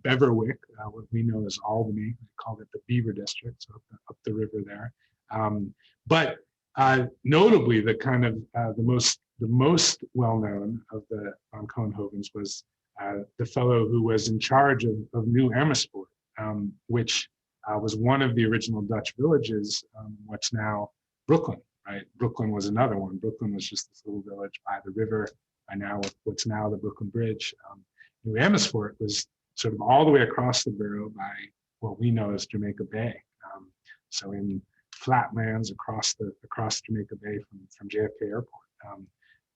Beverwyck, what we know as Albany. They called it the Beaver District, so up the river there. But notably, the kind of the most well-known of the von Coenhovens was the fellow who was in charge of New Amersfoort, which was one of the original Dutch villages, what's now Brooklyn. Right, Brooklyn was another one. Brooklyn was just this little village by the river, by now what's now the Brooklyn Bridge. New Amersfoort was sort of all the way across the borough by what we know as Jamaica Bay. So in flatlands across Jamaica Bay from JFK Airport.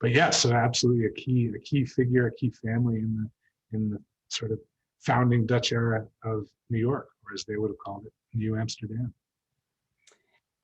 But yeah, so absolutely a key figure, a key family in the sort of founding Dutch era of New York, or as they would have called it, New Amsterdam.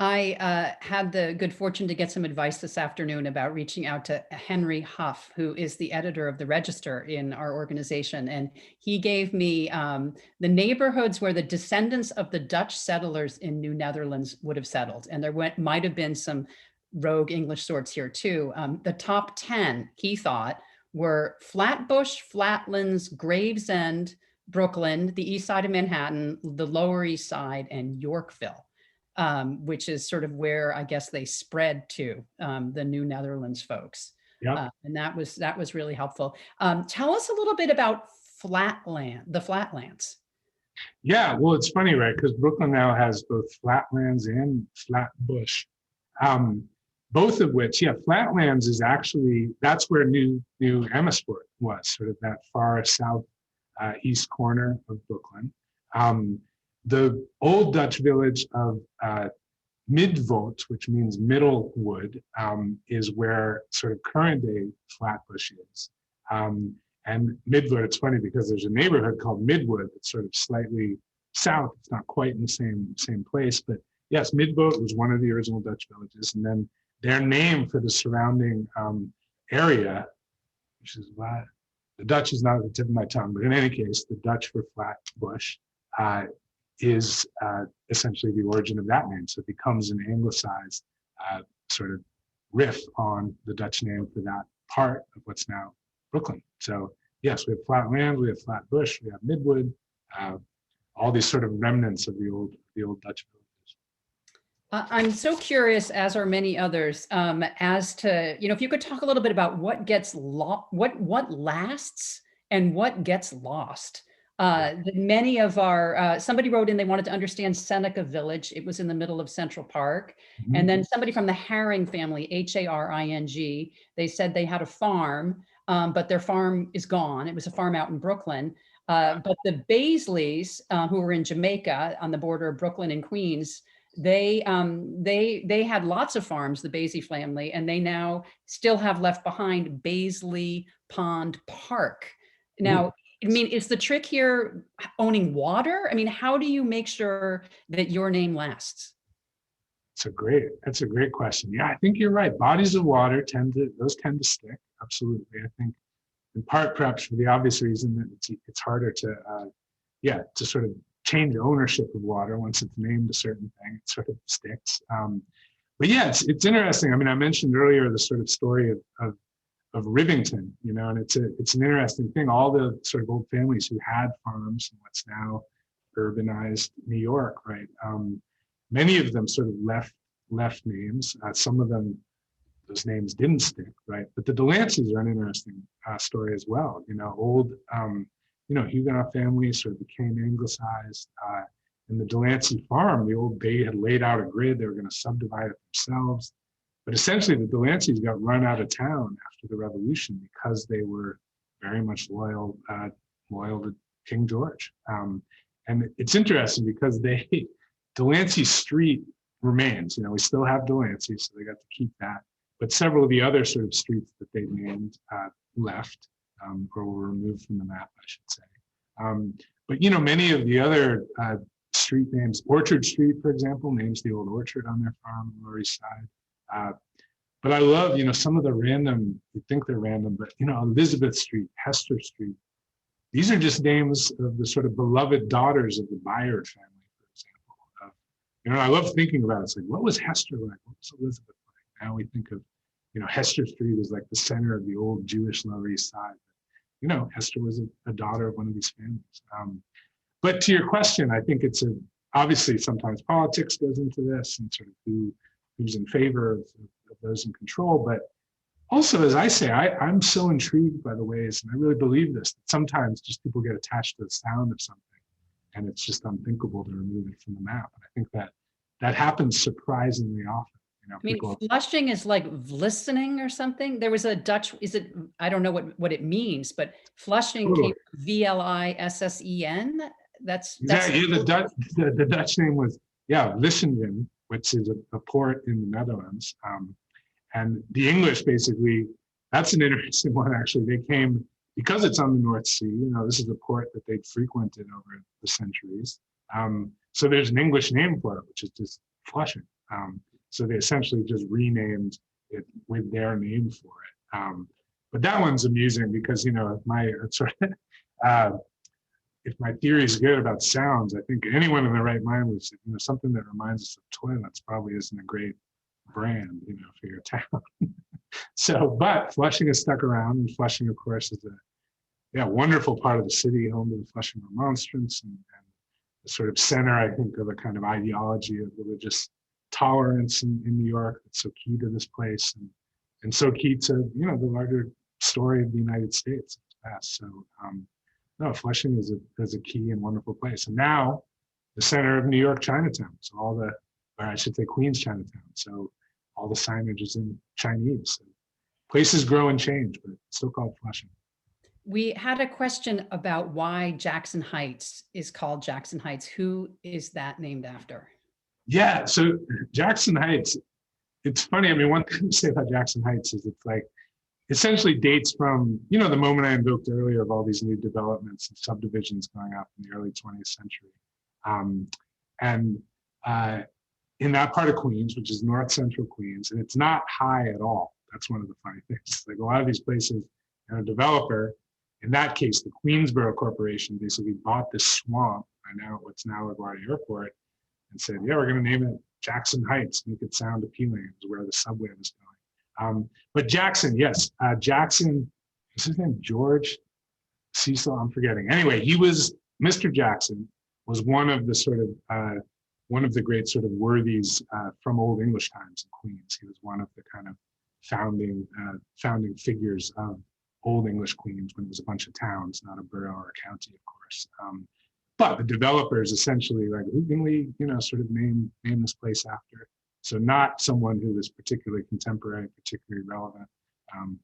I had the good fortune to get some advice this afternoon about reaching out to Henry Huff, who is the editor of the Register in our organization. And he gave me the neighborhoods where the descendants of the Dutch settlers in New Netherlands would have settled. And there might have been some rogue English sorts here too. The top 10, he thought, were Flatbush, Flatlands, Gravesend, Brooklyn, the east side of Manhattan, the Lower East Side, and Yorkville. Which is sort of where I guess they spread to, the New Netherlands folks. Yeah. And that was really helpful. Tell us a little bit about the flatlands. Yeah, well, it's funny, right? Because Brooklyn now has both flatlands and flatbush, both of which, yeah, flatlands is actually, that's where New Amersfoort was, sort of that far south east corner of Brooklyn. The old Dutch village of Midvoort, which means middle wood, is where sort of current day Flatbush is. And Midvoort, it's funny because there's a neighborhood called Midwood that's sort of slightly south. It's not quite in the same place, but yes, Midvoort was one of the original Dutch villages. And then their name for the surrounding area, which is what the Dutch is not at the tip of my tongue, but in any case, the Dutch for Flatbush, is essentially the origin of that name. So it becomes an anglicized sort of riff on the Dutch name for that part of what's now Brooklyn. So yes, we have flatlands, we have Flatbush, we have Midwood, all these sort of remnants of the old Dutch villages. I'm so curious, as are many others, as to, if you could talk a little bit about what gets what lasts and what gets lost. Many of our, somebody wrote in, they wanted to understand Seneca Village. It was in the middle of Central Park. Mm-hmm. And then somebody from the Haring family, Haring, they said they had a farm, but their farm is gone. It was a farm out in Brooklyn. But the Baisleys, who were in Jamaica on the border of Brooklyn and Queens, they had lots of farms, the Baisley family, and they now still have left behind Baisley Pond Park. Now, ooh. I mean, is the trick here owning water? I mean, how do you make sure that your name lasts? That's a great question. Yeah, I think you're right. Bodies of water tend to stick. Absolutely. I think in part perhaps for the obvious reason that it's harder to sort of change ownership of water once it's named a certain thing. It sort of sticks. But yeah, it's interesting. I mean, I mentioned earlier the sort of story of Rivington, and it's an interesting thing. All the sort of old families who had farms in what's now urbanized New York, right? Many of them sort of left names. Some of them, those names didn't stick, right? But the Delanceys are an interesting story as well. Old, Huguenot families sort of became anglicized. And the Delancey farm, the old Bay had laid out a grid. They were going to subdivide it themselves. But essentially, the Delanceys got run out of town after the Revolution because they were very much loyal to King George. And it's interesting because Delancey Street remains. We still have Delancey, so they got to keep that. But several of the other sort of streets that they named left, or were removed from the map, I should say. But many of the other street names, Orchard Street, for example, names the old orchard on their farm on the Lower East Side. But I love, some of the random, you think they're random, but Elizabeth Street, Hester Street. These are just names of the sort of beloved daughters of the Bayard family, for example. I love thinking about it. It's like, what was Hester like? What was Elizabeth like? Now we think of, Hester Street is like the center of the old Jewish Lower East Side. Hester was a daughter of one of these families. But to your question, I think it's obviously sometimes politics goes into this and sort of who's in favor of those in control. But also, as I say, I'm so intrigued by the ways, and I really believe this, that sometimes just people get attached to the sound of something and it's just unthinkable to remove it from the map. And I think that happens surprisingly often. Flushing is like listening or something. There was a Dutch, I don't know what it means, but Flushing came from Vlisten. That's the Dutch name was Vlissingen, which is a port in the Netherlands. And the English, basically, that's an interesting one, actually. They came, because it's on the North Sea, this is a port that they'd frequented over the centuries. So there's an English name for it, which is just Flushing. So they essentially just renamed it with their name for it. But that one's amusing because, if my theory is good about sounds, I think anyone in their right mind would say, something that reminds us of toilets probably isn't a great brand, for your town. But Flushing has stuck around, and Flushing, of course, is a wonderful part of the city, home to the Flushing Remonstrance, and the sort of center, I think, of a kind of ideology of religious tolerance in New York that's so key to this place, and so key to the larger story of the United States in the past. So no, Flushing is a key and wonderful place, and now the center of New York Chinatown. So or I should say Queens Chinatown. So all the signage is in Chinese. So places grow and change, but it's still called Flushing. We had a question about why Jackson Heights is called Jackson Heights. Who is that named after? Yeah, so Jackson Heights, it's funny. One thing to say about Jackson Heights is it's like essentially dates from, the moment I invoked earlier of all these new developments and subdivisions going up in the early 20th century. In that part of Queens, which is north central Queens, and it's not high at all. That's one of the funny things. Like a lot of these places, and a developer, in that case, the Queensboro Corporation basically bought this swamp, what's now LaGuardia Airport, and said, we're going to name it Jackson Heights, make it sound appealing. It was where the subway was going. But Jackson, yes, Jackson, is his name George Cecil? I'm forgetting. Anyway, Mr. Jackson was one of the great sort of worthies from Old English times in Queens. He was one of the kind of founding figures of Old English Queens when it was a bunch of towns, not a borough or a county, of course. But the developers essentially like, who can we, sort of name this place after? So not someone who was particularly contemporary, particularly relevant.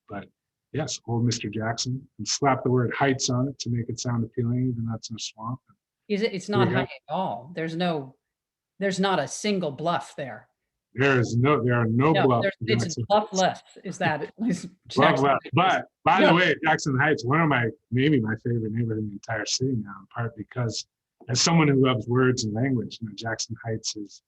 But yes, old Mr. Jackson, and slap the word Heights on it to make it sound appealing, even though it's in a swamp. It's not high at all. There's not a single bluff there. There are no bluffs. It's bluffless. Bluffless. But by the way, Jackson Heights, maybe my favorite neighborhood in the entire city now, in part because as someone who loves words and language, Jackson Heights is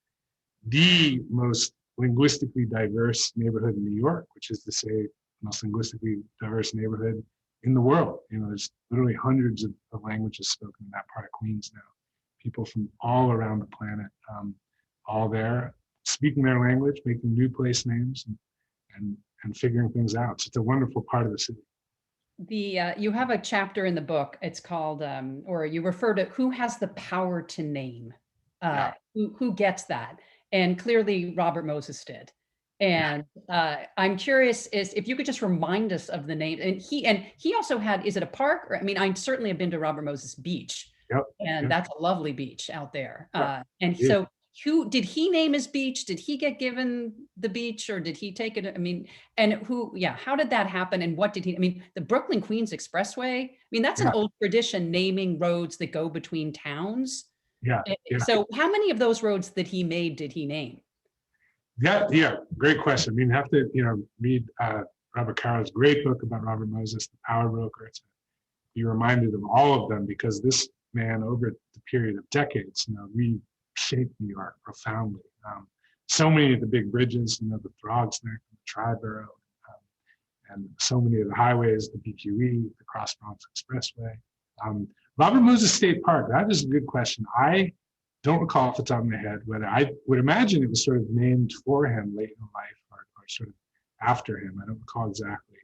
the most linguistically diverse neighborhood in New York, which is to say, most linguistically diverse neighborhood in the world. There's literally hundreds of languages spoken in that part of Queens now. People from all around the planet, all there, speaking their language, making new place names, and figuring things out. So it's a wonderful part of the city. You have a chapter in the book. It's called, or you refer to who has the power to name. Who gets that? And clearly, Robert Moses did. And I'm curious if you could just remind us of the name. And he also had. Is it a park? I certainly have been to Robert Moses Beach. Yep. And that's a lovely beach out there. Yep. So who did he name his beach? Did he get given the beach, or did he take it? How did that happen? And what did he, the Brooklyn Queens Expressway, that's an old tradition, naming roads that go between towns. Yeah. So how many of those roads that he made did he name? Yeah, great question. I mean, you have to, read Robert Caro's great book about Robert Moses, The Power Broker. It's be reminded of all of them because this man, over the period of decades, reshaped New York profoundly. So many of the big bridges, the Throgs there, the Triborough, and so many of the highways, the BQE, the Cross Bronx Expressway. Robert Moses State Park, that is a good question. I don't recall off the top of my head whether I would imagine it was sort of named for him late in life or sort of after him. I don't recall exactly.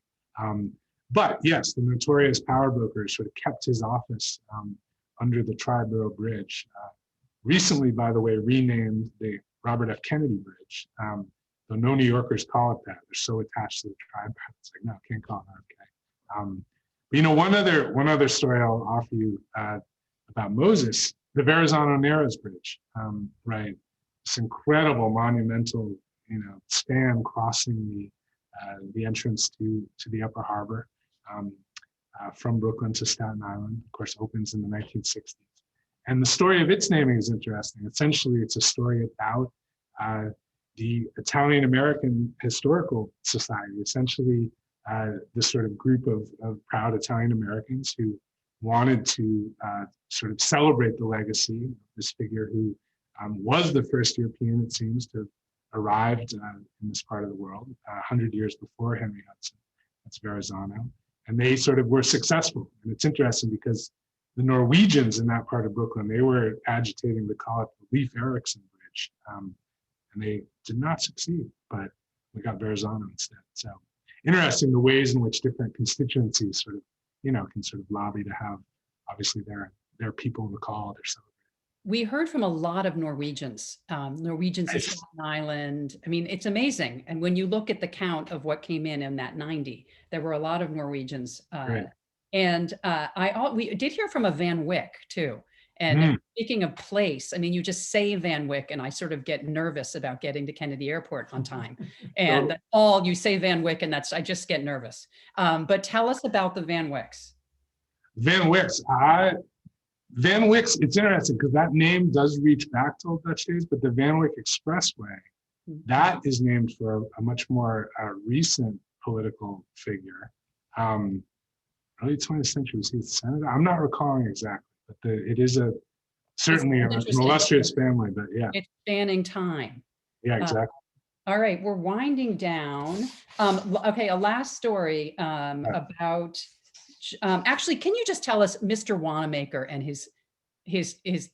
But yes, the notorious power broker sort of kept his office under the Triborough Bridge. Recently, by the way, renamed the Robert F. Kennedy Bridge. Though no New Yorkers call it that. They're so attached to the Triborough. It's like, no, can't call it RFK. But one other story I'll offer you about Moses, the Verrazano Narrows Bridge, right? This incredible monumental, span crossing the entrance to the Upper Harbor from Brooklyn to Staten Island. Of course, opens in the 1960s. And the story of its naming is interesting. Essentially, it's a story about the Italian American Historical Society, essentially this sort of group of proud Italian Americans who wanted to sort of celebrate the legacy of this figure who was the first European, it seems, to have arrived in this part of the world 100 years before Henry Hudson. That's Verrazano. And they sort of were successful. And it's interesting because the Norwegians in that part of Brooklyn, they were agitating to call it the Leif Erikson Bridge. And they did not succeed, but we got Verrazano instead. So interesting the ways in which different constituencies sort of, can sort of lobby to have, obviously, their people recalled or celebrated. We heard from a lot of Norwegians, Norwegians in Staten Island. I mean, it's amazing. And when you look at the count of what came in that 90, there were a lot of Norwegians. Right. And we did hear from a Van Wyck too. And speaking of place, I mean, you just say Van Wyck and I sort of get nervous about getting to Kennedy Airport on time. And that's all you say Van Wyck and I just get nervous. But tell us about the Van Wicks. Van Wicks, it's interesting because that name does reach back to old Dutch days, but the Van Wyck Expressway, that is named for a much more recent political figure. Early 20th century, was he a senator? I'm not recalling exactly, but it is certainly an illustrious family, but yeah. It's spanning time. Yeah, exactly. All right, we're winding down. Okay, a last story about, actually, can you just tell us Mr. Wanamaker and his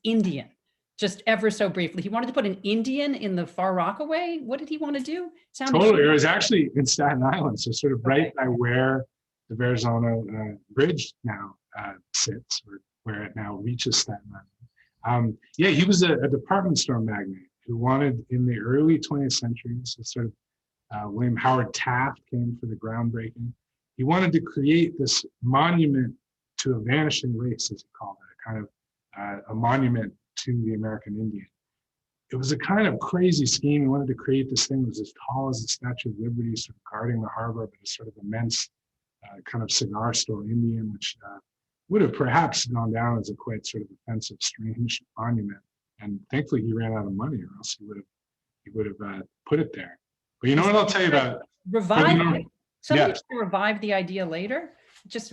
Indian, just ever so briefly? He wanted to put an Indian in the Far Rockaway. What did he want to do? Totally, it was actually in Staten Island, so sort of right by where the Verrazano Bridge now sits, or where it now reaches Staten Island. Yeah, he was a department store magnate who wanted, in the early 20th century, so sort of William Howard Taft came for the groundbreaking. He wanted to create this monument to a vanishing race, as he called it, a kind of a monument to the American Indian. It was a kind of crazy scheme. He wanted to create this thing that was as tall as the Statue of Liberty, sort of guarding the harbor, but a sort of immense kind of cigar store Indian, which would have perhaps gone down as a quite sort of offensive, strange monument. And thankfully, he ran out of money, or else he would have put it there. But you know what I'll tell you about it? Somebody revived the idea later. It just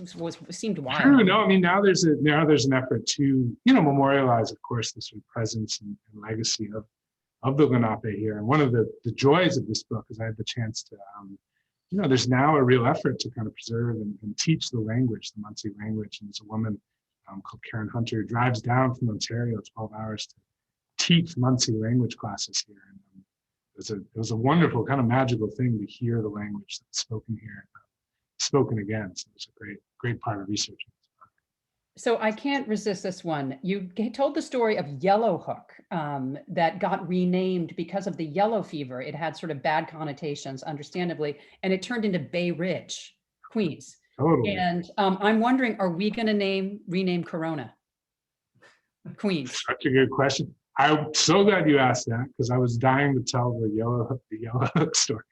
seemed wild. True. No, I mean now there's an effort to memorialize, of course, the sort of presence and legacy of the Lenape here. And one of the joys of this book is I had the chance to there's now a real effort to kind of preserve and teach the language, the Munsee language. And there's a woman called Karen Hunter who drives down from Ontario 12 hours to teach Munsee language classes here. And it was a wonderful, kind of magical thing to hear the language that's spoken here, spoken again. So it's a great part of researching this book. So I can't resist this one. You told the story of Yellow Hook that got renamed because of the yellow fever. It had sort of bad connotations, understandably, and it turned into Bay Ridge, Queens. Totally. And I'm wondering, are we going to rename Corona Queens? Such a good question. I'm so glad you asked that because I was dying to tell the Yellow Hook story.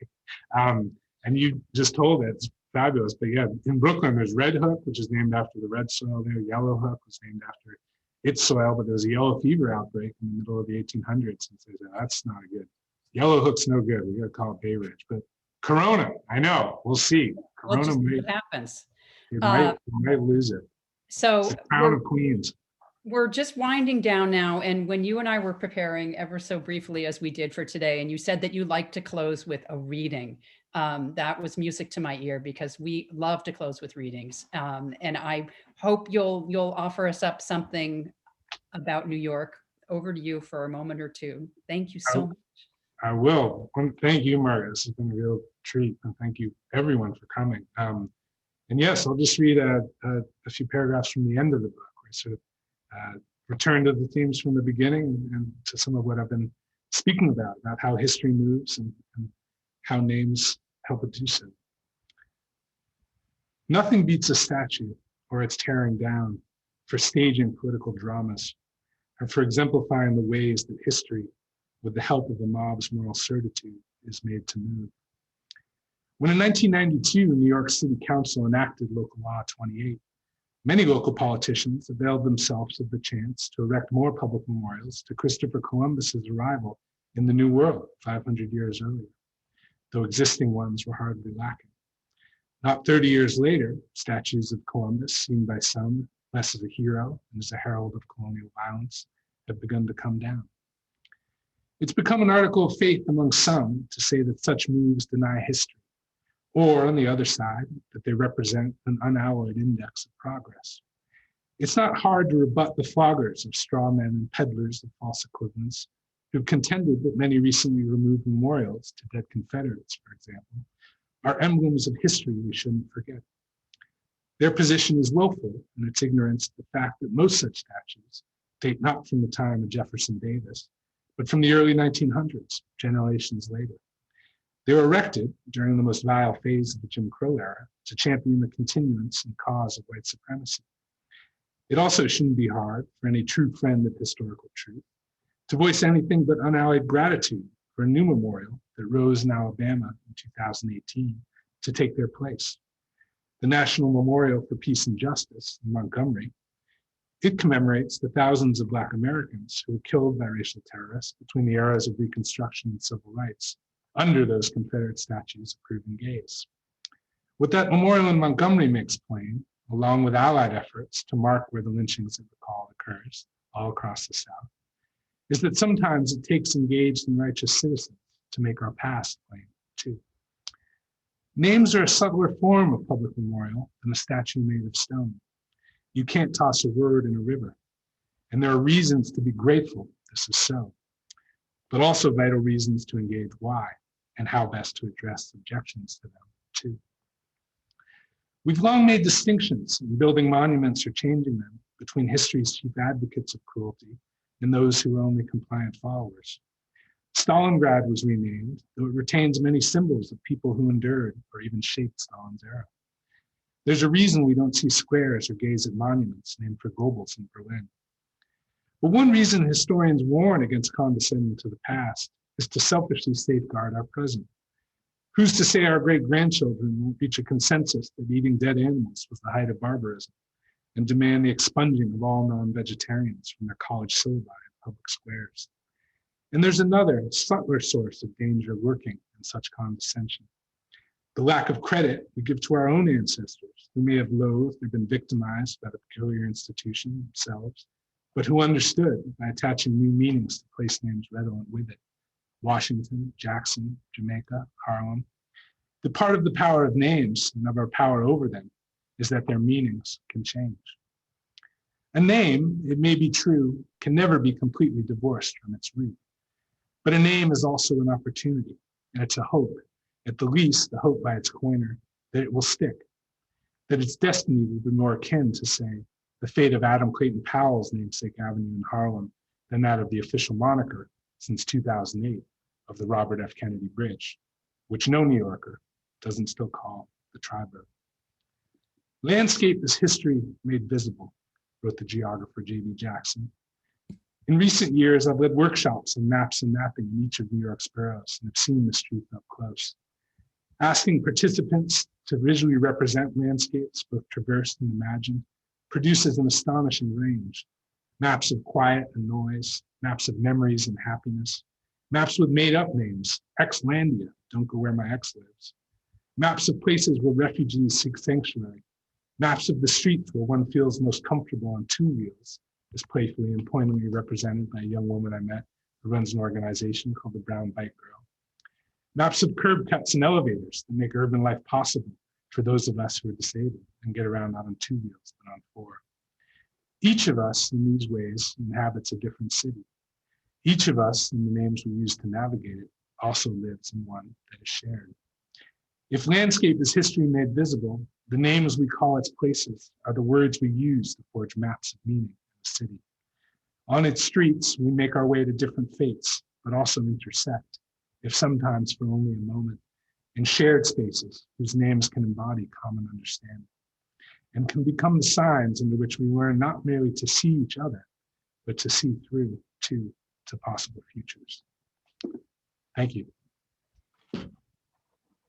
And you just told it. It's fabulous. But yeah, in Brooklyn, there's Red Hook, which is named after the red soil there. Yellow Hook was named after its soil, but there was a yellow fever outbreak in the middle of the 1800s. And so that's not a good Yellow Hook's no good. We got to call it Bay Ridge. But Corona, I know. We'll see. We'll Corona just see might, what happens. it might, it might lose it. It's So the crown of Queens. we're just winding down now. And when you and I were preparing ever so briefly, as we did for today, and you said that you like to close with a reading, that was music to my ear because we love to close with readings. And I hope you'll offer us up something about New York. Over to you for a moment or two. Thank you so much. I will. Thank you, Margaret. This has been a real treat. And thank you, everyone, for coming. And yes, I'll just read a few paragraphs from the end of the book, where I sort of return to the themes from the beginning and to some of what I've been speaking about how history moves and how names help it do so. Nothing beats a statue or its tearing down for staging political dramas or for exemplifying the ways that history, with the help of the mob's moral certitude, is made to move. When in 1992, New York City Council enacted Local Law 28, many local politicians availed themselves of the chance to erect more public memorials to Christopher Columbus's arrival in the New World 500 years earlier, though existing ones were hardly lacking. Not 30 years later, statues of Columbus, seen by some less as a hero and as a herald of colonial violence, have begun to come down. It's become an article of faith among some to say that such moves deny history, or on the other side, that they represent an unalloyed index of progress. It's not hard to rebut the floggers of straw men and peddlers of false equivalents who've contended that many recently removed memorials to dead Confederates, for example, are emblems of history we shouldn't forget. Their position is willful in its ignorance of the fact that most such statues date not from the time of Jefferson Davis, but from the early 1900s, generations later. They were erected during the most vile phase of the Jim Crow era to champion the continuance and cause of white supremacy. It also shouldn't be hard for any true friend of historical truth to voice anything but unalloyed gratitude for a new memorial that rose in Alabama in 2018 to take their place. The National Memorial for Peace and Justice in Montgomery, it commemorates the thousands of Black Americans who were killed by racial terrorists between the eras of Reconstruction and civil rights under those Confederate statues approving gays. What that memorial in Montgomery makes plain, along with allied efforts to mark where the lynchings of the call occurs all across the South, is that sometimes it takes engaged and righteous citizens to make our past plain too. Names are a subtler form of public memorial than a statue made of stone. You can't toss a word in a river, and there are reasons to be grateful this is so, but also vital reasons to engage why and how best to address objections to them too. We've long made distinctions in building monuments or changing them between history's chief advocates of cruelty and those who were only compliant followers. Stalingrad was renamed, though it retains many symbols of people who endured or even shaped Stalin's era. There's a reason we don't see squares or gaze at monuments named for Goebbels in Berlin. But one reason historians warn against condescending to the past is to selfishly safeguard our present. Who's to say our great-grandchildren won't reach a consensus that eating dead animals was the height of barbarism and demand the expunging of all non-vegetarians from their college syllabi and public squares? And there's another, subtler source of danger lurking in such condescension. The lack of credit we give to our own ancestors, who may have loathed or been victimized by the peculiar institution themselves, but who understood by attaching new meanings to place names redolent with it. Washington, Jackson, Jamaica, Harlem. The part of the power of names and of our power over them is that their meanings can change. A name, it may be true, can never be completely divorced from its root. But a name is also an opportunity, and it's a hope, at the least a hope by its coiner, that it will stick, that its destiny will be more akin to, say, the fate of Adam Clayton Powell's namesake avenue in Harlem than that of the official moniker since 2008 of the Robert F. Kennedy Bridge, which no New Yorker doesn't still call the Tri-Borough. Landscape is history made visible, wrote the geographer J.B. Jackson. In recent years, I've led workshops on maps and mapping in each of New York's boroughs and have seen this truth up close. Asking participants to visually represent landscapes, both traversed and imagined, produces an astonishing range. Maps of quiet and noise, maps of memories and happiness, Maps with made up names, Xlandia, don't go where my ex lives. Maps of places where refugees seek sanctuary. Maps of the streets where one feels most comfortable on two wheels, is playfully and poignantly represented by a young woman I met who runs an organization called the Brown Bike Girl. Maps of curb cuts and elevators that make urban life possible for those of us who are disabled and get around not on two wheels, but on four. Each of us in these ways inhabits a different city. Each of us, in the names we use to navigate it, also lives in one that is shared. If landscape is history made visible, the names we call its places are the words we use to forge maps of meaning in the city. On its streets, we make our way to different fates, but also intersect, if sometimes for only a moment, in shared spaces whose names can embody common understanding and can become the signs into which we learn not merely to see each other, but to see through to possible futures. Thank you.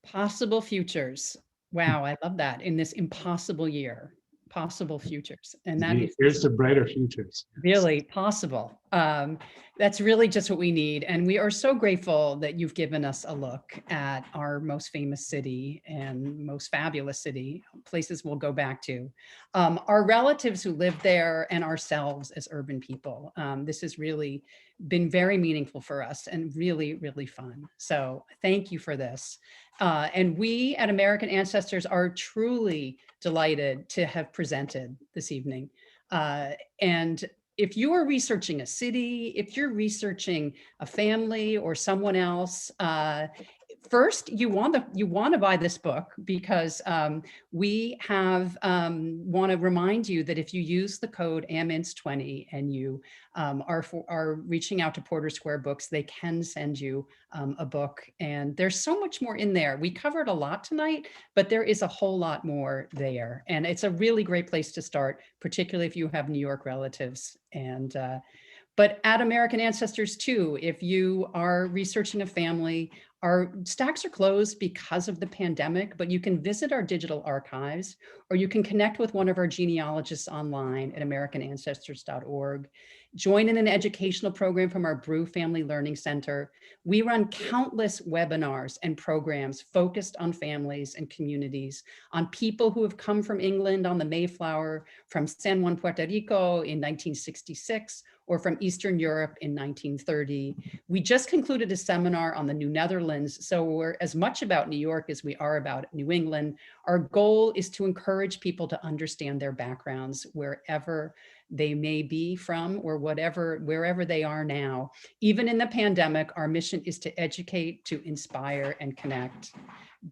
Possible futures. Wow, I love that. In this impossible year, possible futures. And that is Here's to brighter futures. really possible. That's really just what we need. And we are so grateful that you've given us a look at our most famous city and most fabulous city, places we'll go back to. Our relatives who live there and ourselves as urban people. This has really been very meaningful for us and really, really fun. So thank you for this. And we at American Ancestors are truly delighted to have presented this evening. And if you are researching a city, if you're researching a family or someone else, first you want to buy this book because we have want to remind you that if you use the code AMINS20 and you are reaching out to Porter Square Books, they can send you a book. And there's so much more in there. We covered a lot tonight, but there is a whole lot more there. And it's a really great place to start, particularly if you have New York relatives. And but at American Ancestors too, if you are researching a family, our stacks are closed because of the pandemic, but you can visit our digital archives, or you can connect with one of our genealogists online at americanancestors.org. Join in an educational program from our Brew Family Learning Center. We run countless webinars and programs focused on families and communities, on people who have come from England on the Mayflower, from San Juan, Puerto Rico in 1966, or from Eastern Europe in 1930. We just concluded a seminar on the New Netherlands, so we're as much about New York as we are about New England. Our goal is to encourage people to understand their backgrounds wherever they may be from, or wherever they are now. Even in the pandemic, our mission is to educate, to inspire, and connect.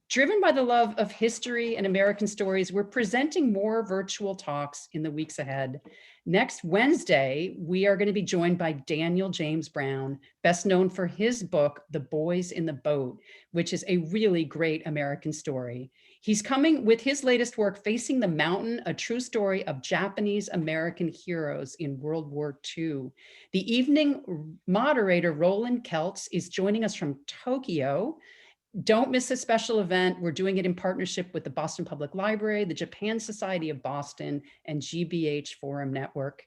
Driven by the love of history and American stories, we're presenting more virtual talks in the weeks ahead. Next Wednesday, we are going to be joined by Daniel James Brown, best known for his book, The Boys in the Boat, which is a really great American story. He's coming with his latest work, Facing the Mountain, a true story of Japanese American heroes in World War II. The evening moderator, Roland Keltz, is joining us from Tokyo. Don't miss this special event. We're doing it in partnership with the Boston Public Library, the Japan Society of Boston, and GBH Forum Network.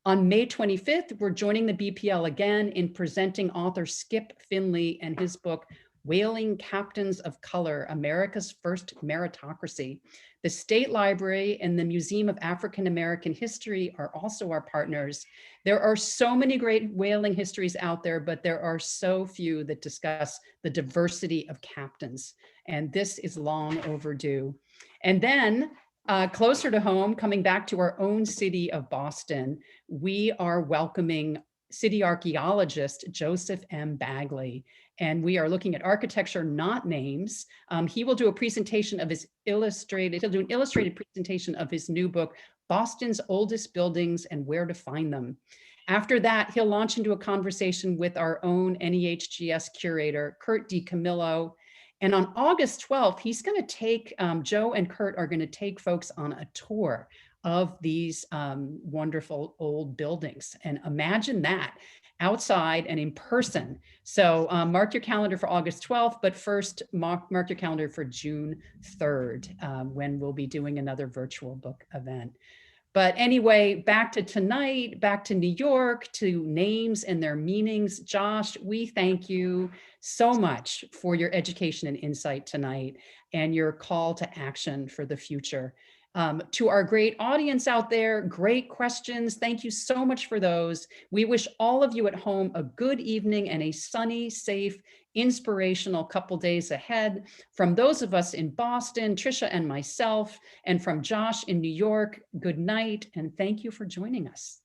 On May 25th, we're joining the BPL again in presenting author Skip Finley and his book, Whaling Captains of Color, America's First Meritocracy. The State Library and the Museum of African American History are also our partners. There are so many great whaling histories out there, but there are so few that discuss the diversity of captains. And this is long overdue. And then closer to home, coming back to our own city of Boston, we are welcoming city archaeologist Joseph M. Bagley. And we are looking at architecture, not names. He will do a presentation of his he'll do an illustrated presentation of his new book, Boston's Oldest Buildings and Where to Find Them. After that, he'll launch into a conversation with our own NEHGS curator, Kurt DiCamillo. And on August 12th, he's going to take, Joe and Kurt are going to take folks on a tour of these wonderful old buildings. And imagine that, outside and in person. So mark your calendar for August 12th, but first mark your calendar for June 3rd, when we'll be doing another virtual book event. But anyway, back to tonight, back to New York, to names and their meanings. Josh, we thank you so much for your education and insight tonight and your call to action for the future. To our great audience out there, great questions. Thank you so much for those. We wish all of you at home a good evening and a sunny, safe, inspirational couple days ahead. From those of us in Boston, Trisha and myself, and from Josh in New York, good night, and thank you for joining us.